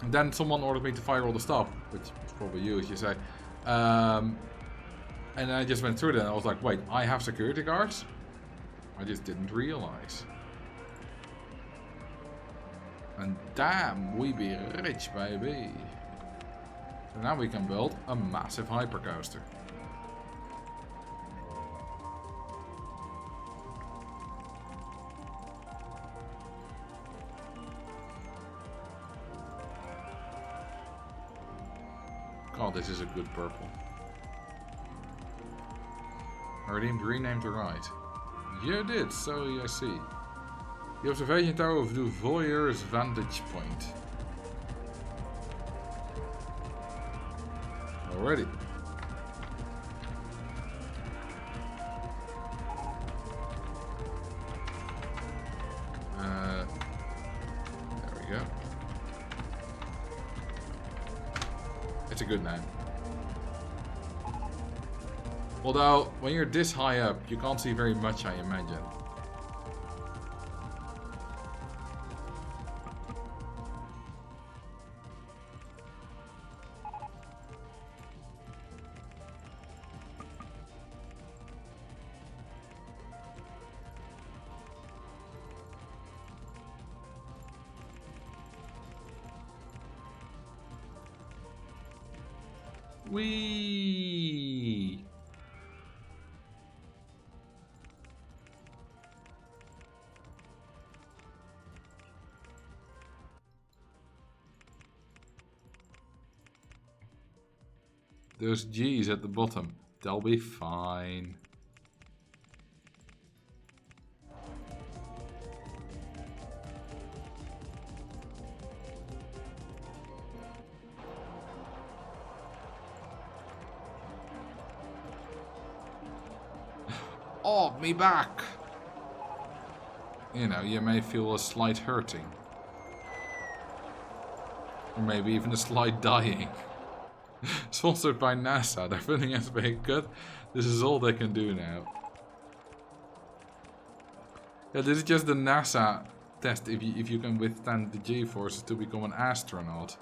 And then someone ordered me to fire all the staff, which is probably you, as you say. And I just went through that and I was like, wait, I have security guards? I just didn't realize. And damn, we be rich, baby. So now we can build a massive hypercoaster. Oh, this is a good purple. I renamed the ride. You did, so I see. The observation tower of the voyeur's vantage point. Already. There we go. It's a good name. Although, when you're this high up, you can't see very much, I imagine. Whee! Those G's at the bottom, they'll be fine. Oh, me back! You know, you may feel a slight hurting. Or maybe even a slight dying. Sponsored by NASA, they're filling us very good. This is all they can do now. Yeah, this is just the NASA test if you can withstand the G-forces to become an astronaut.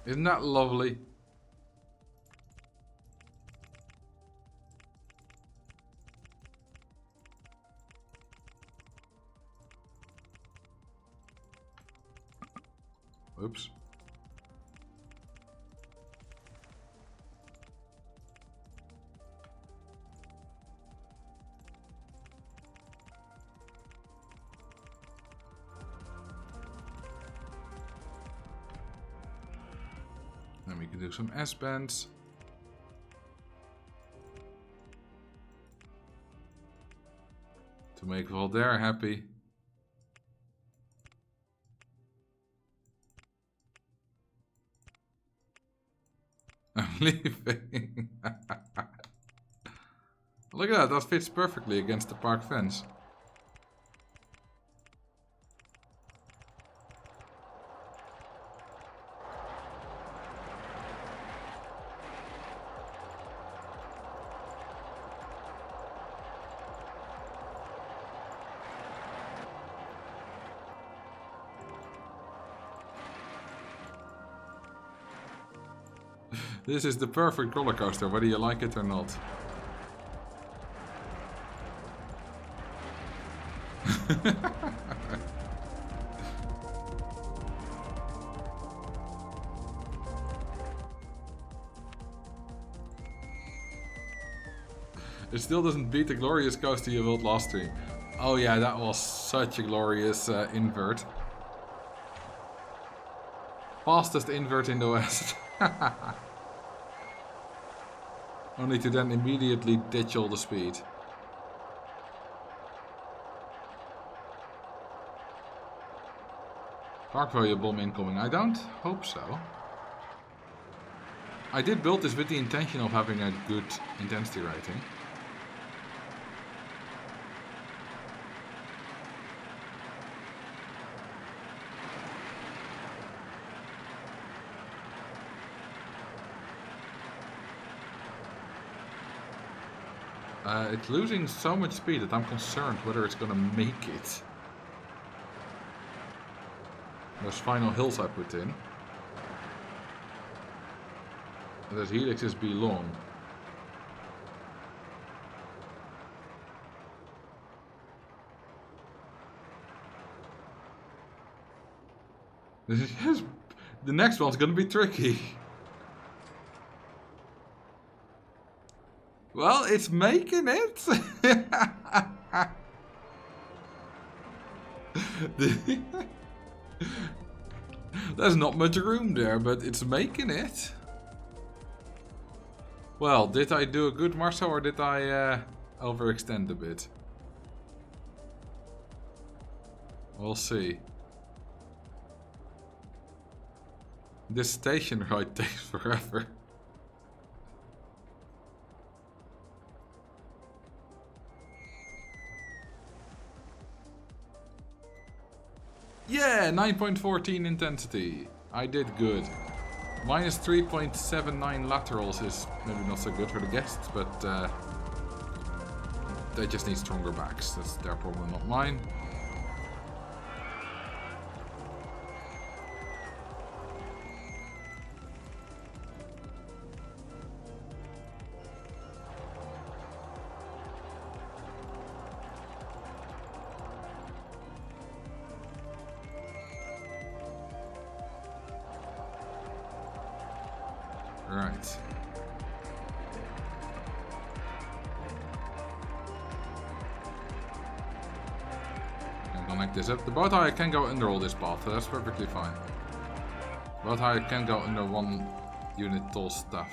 Isn't that lovely? Oops. Then we can do some S-bands. To make Valder happy. I'm leaving. Look at that fits perfectly against the park fence. This is the perfect roller coaster, whether you like it or not. It still doesn't beat the glorious coaster you built last stream. Oh yeah, that was such a glorious invert. Fastest invert in the West. Only to then immediately ditch all the speed. Park value bomb incoming. I don't hope so. I did build this with the intention of having a good intensity rating. It's losing so much speed that I'm concerned whether it's gonna make it. Those final hills I put in. Those helixes be long. Yes, the next one's gonna be tricky. Well, it's making it. There's not much room there, but it's making it. Well, did I do a good Marcel or did I overextend a bit? We'll see. This station ride takes forever. Yeah, 9.14 intensity. I did good. Minus 3.79 laterals is maybe not so good for the guests, but they just need stronger backs. That's their problem, not mine. Right. I'm gonna connect this up. The boat hire can go under all this path, so that's perfectly fine. Boat hire can go under 1 unit tall stuff.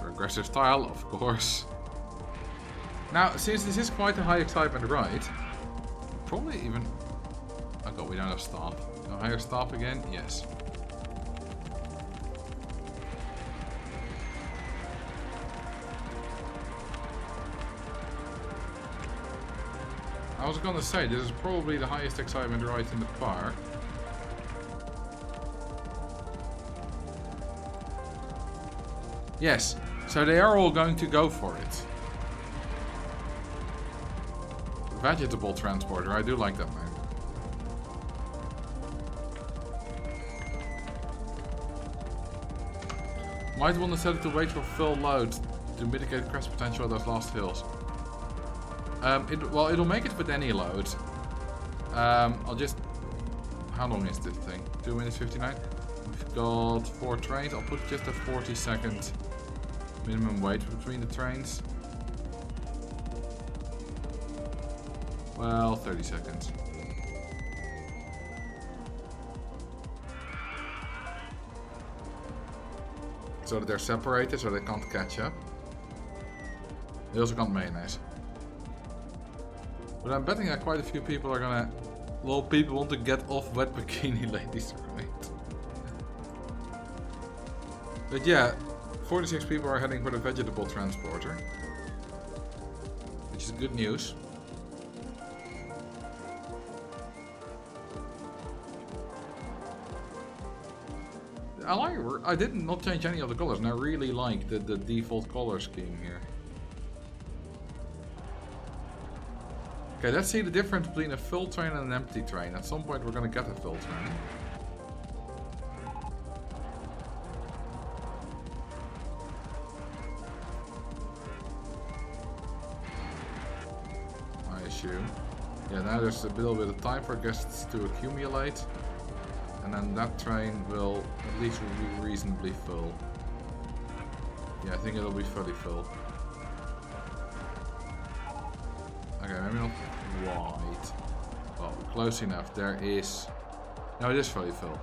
Aggressive style, of course. Now, since this is quite a high excitement ride, probably even... Oh god, we don't have staff. No higher staff again? Yes. I was gonna say, this is probably the highest excitement ride in the park. Yes, so they are all going to go for it. Vegetable transporter, I do like that name. Might want to set it to wait for full load to mitigate crash potential of those last hills. Well, it'll make it with any load. I'll just... How long is this thing? 2 minutes 59? We've got 4 trains. I'll put just a 40-second minimum wait between the trains. Well, 30 seconds. So that they're separated so they can't catch up. They also can't mayonnaise. But I'm betting that quite a few people are gonna... Well, people want to get off wet bikini ladies, right? But yeah, 46 people are heading for the vegetable transporter. Which is good news. I did not change any of the colors, and I really like the default color scheme here. Okay, let's see the difference between a full train and an empty train. At some point we're gonna get a full train. I assume. Yeah, now there's a little bit of time for guests to accumulate. And then that train will at least be reasonably full. Yeah, I think it'll be fully full. Okay, maybe not quite. Well, close enough. There is... No, it is fully full.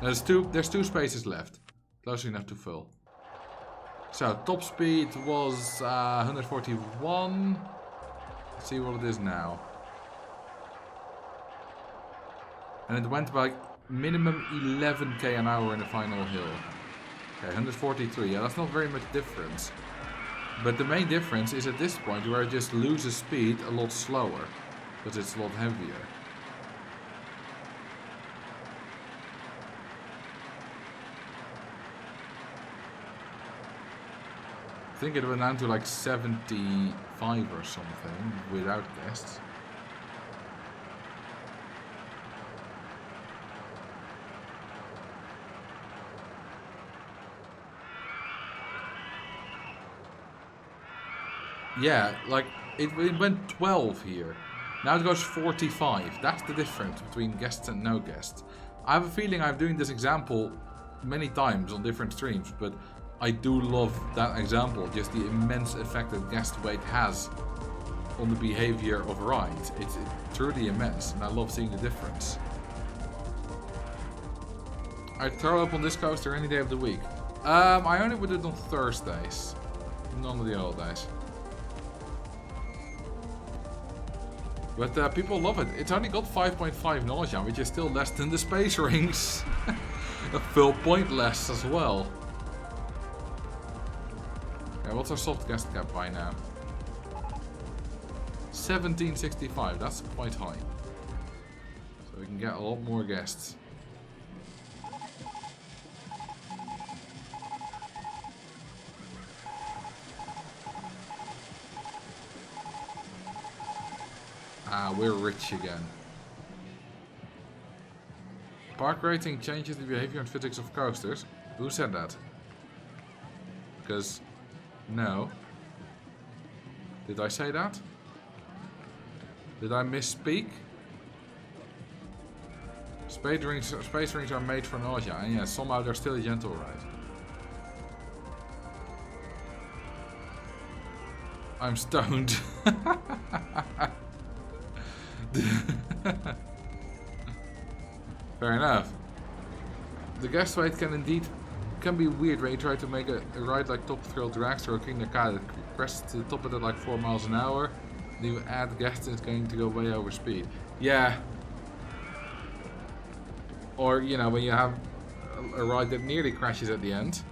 There's two spaces left. Close enough to full. So, top speed was 141. Let's see what it is now. And it went by minimum 11k an hour in the final hill. Okay, 143. Yeah, that's not very much difference. But the main difference is at this point where it just loses speed a lot slower. Because it's a lot heavier. I think it went down to like 75 or something without guests. Yeah, like, it went 12 here. Now it goes 45. That's the difference between guests and no guests. I have a feeling I'm doing this example many times on different streams, but I do love that example. Just the immense effect that guest weight has on the behavior of rides. It's truly immense, and I love seeing the difference. I'd throw up on this coaster any day of the week. I only would do it on Thursdays. None of the other days. But people love it. It's only got 5.5 nausea, which is still less than the space rings. A full point less as well. Okay, what's our soft guest cap by now? 1765, that's quite high. So we can get a lot more guests. Ah, we're rich again. Park rating changes the behavior and physics of coasters. Who said that? Because... no. Did I say that? Did I misspeak? Space rings are made for nausea, and yeah, somehow they're still a gentle ride. I'm stoned. Fair enough. The guest weight can be weird when you try to make a ride like Top Thrill Dragster or King Nakada that crests to the top of it at like 4 miles an hour. Then you add guests and it's going to go way over speed. Yeah. Or, you know, when you have a ride that nearly crashes at the end.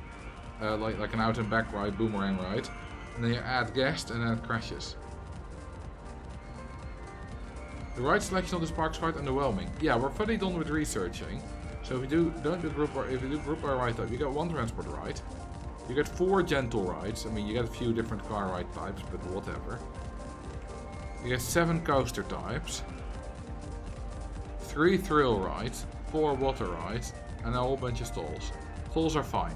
Like an out and back ride, boomerang ride. And then you add guests and then it crashes. The ride selection of this park is quite underwhelming. Yeah, we're fully done with researching. So if we do group by ride type, you get one transport ride. You get 4 gentle rides. I mean, you get a few different car ride types, but whatever. You get 7 coaster types. 3 thrill rides. 4 water rides. And a whole bunch of stalls. Stalls are fine.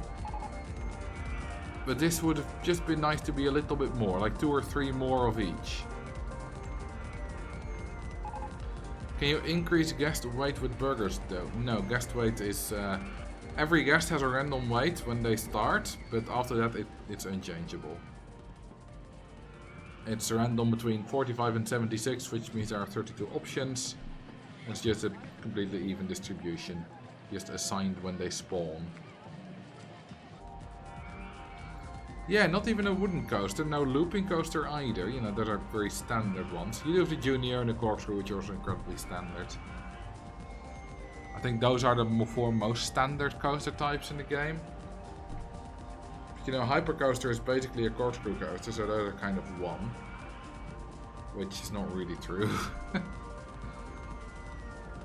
But this would have just been nice to be a little bit more. Like 2 or 3 more of each. Can you increase guest weight with burgers though? No, guest weight is... every guest has a random weight when they start, but after that it's unchangeable. It's random between 45 and 76, which means there are 32 options. It's just a completely even distribution, just assigned when they spawn. Yeah, not even a wooden coaster, no looping coaster either. You know, those are very standard ones. You do have the Junior and the Corkscrew, which are also incredibly standard. I think those are the 4 most standard coaster types in the game. You know, Hypercoaster is basically a corkscrew coaster, so those are kind of 1. Which is not really true.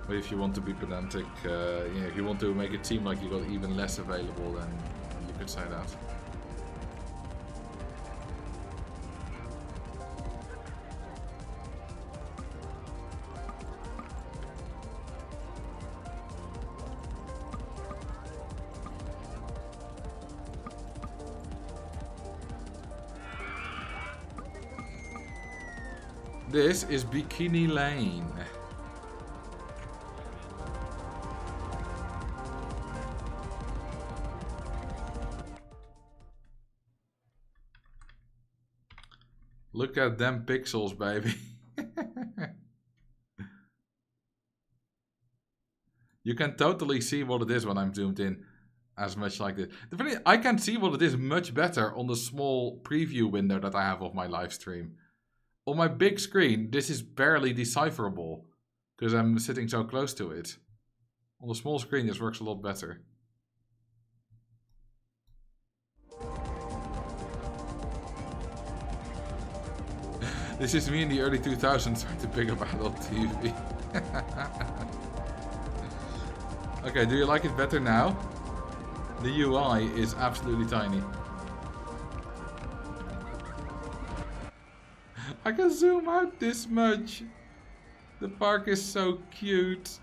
But if you want to be pedantic, you know, if you want to make it seem like you got even less available, then you could say that. This is Bikini Lane. Look at them pixels, baby. You can totally see what it is when I'm zoomed in as much like this. The thing is, I can see what it is much better on the small preview window that I have of my live stream. On my big screen, this is barely decipherable because I'm sitting so close to it. On the small screen, this works a lot better. This is me in the early 2000s trying to pick up adult TV. Okay, do you like it better now? The UI is absolutely tiny. I can zoom out this much. The park is so cute.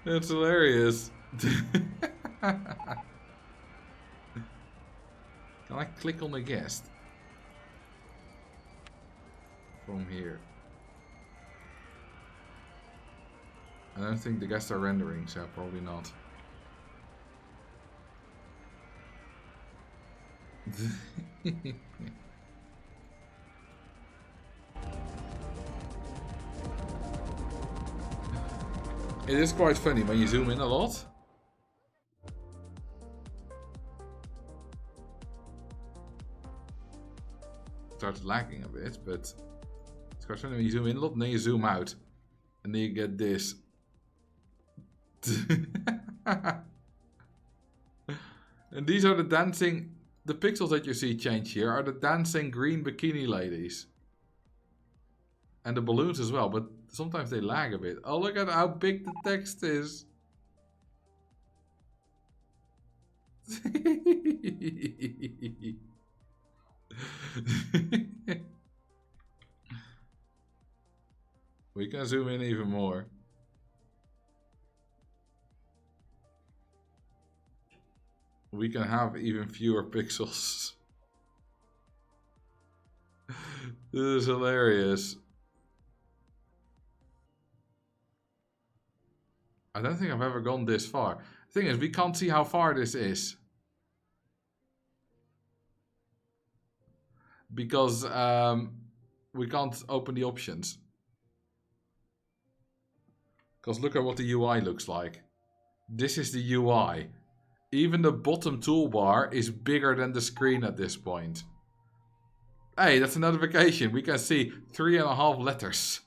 That's hilarious. Can I click on the guest? From here. I don't think the guests are rendering, so probably not. It is quite funny when you zoom in a lot. It starts lagging a bit, but it's quite funny when you zoom in a lot and then you zoom out. And then you get this. And these are the dancing... The pixels that you see change here are the dancing green bikini ladies. And the balloons as well, but sometimes they lag a bit. Oh, look at how big the text is. We can zoom in even more. We can have even fewer pixels. This is hilarious. I don't think I've ever gone this far. The thing is, we can't see how far this is. Because we can't open the options. Because look at what the UI looks like. This is the UI. Even the bottom toolbar is bigger than the screen at this point. Hey, that's a notification. We can see 3.5 letters.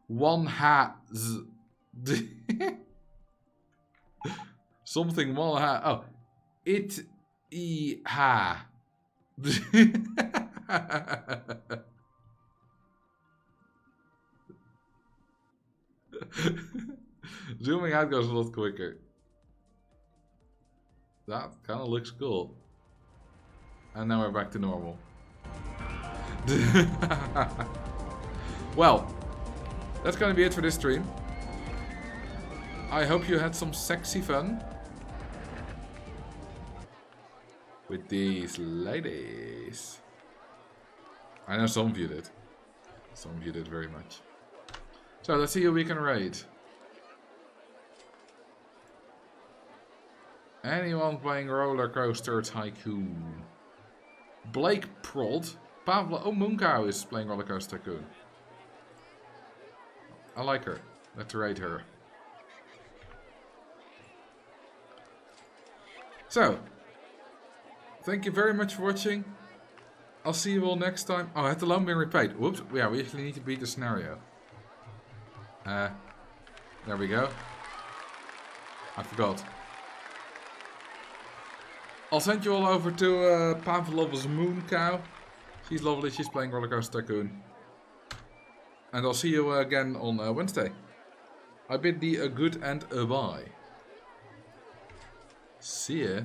One ha z. Something one ha. Oh, it I ha. Zooming out goes a lot quicker. That kind of looks cool. And now we're back to normal. Well, that's gonna be it for this stream. I hope you had some sexy fun with these ladies. I know some of you did. Some of you did very much. So let's see who we can raid. Anyone playing Roller Coaster Tycoon? Blake Prod. Pavlo. Oh, Mooncow is playing Roller Coaster Tycoon. I like her. Let's raid her. So, thank you very much for watching. I'll see you all next time. Oh, I had the loan been repaid. Whoops. Yeah, we actually need to beat the scenario. There we go. I forgot. I'll send you all over to Pavlov's Mooncow. She's lovely. She's playing Roller Coaster Tycoon. And I'll see you again on Wednesday. I bid thee a good and a bye. See ya.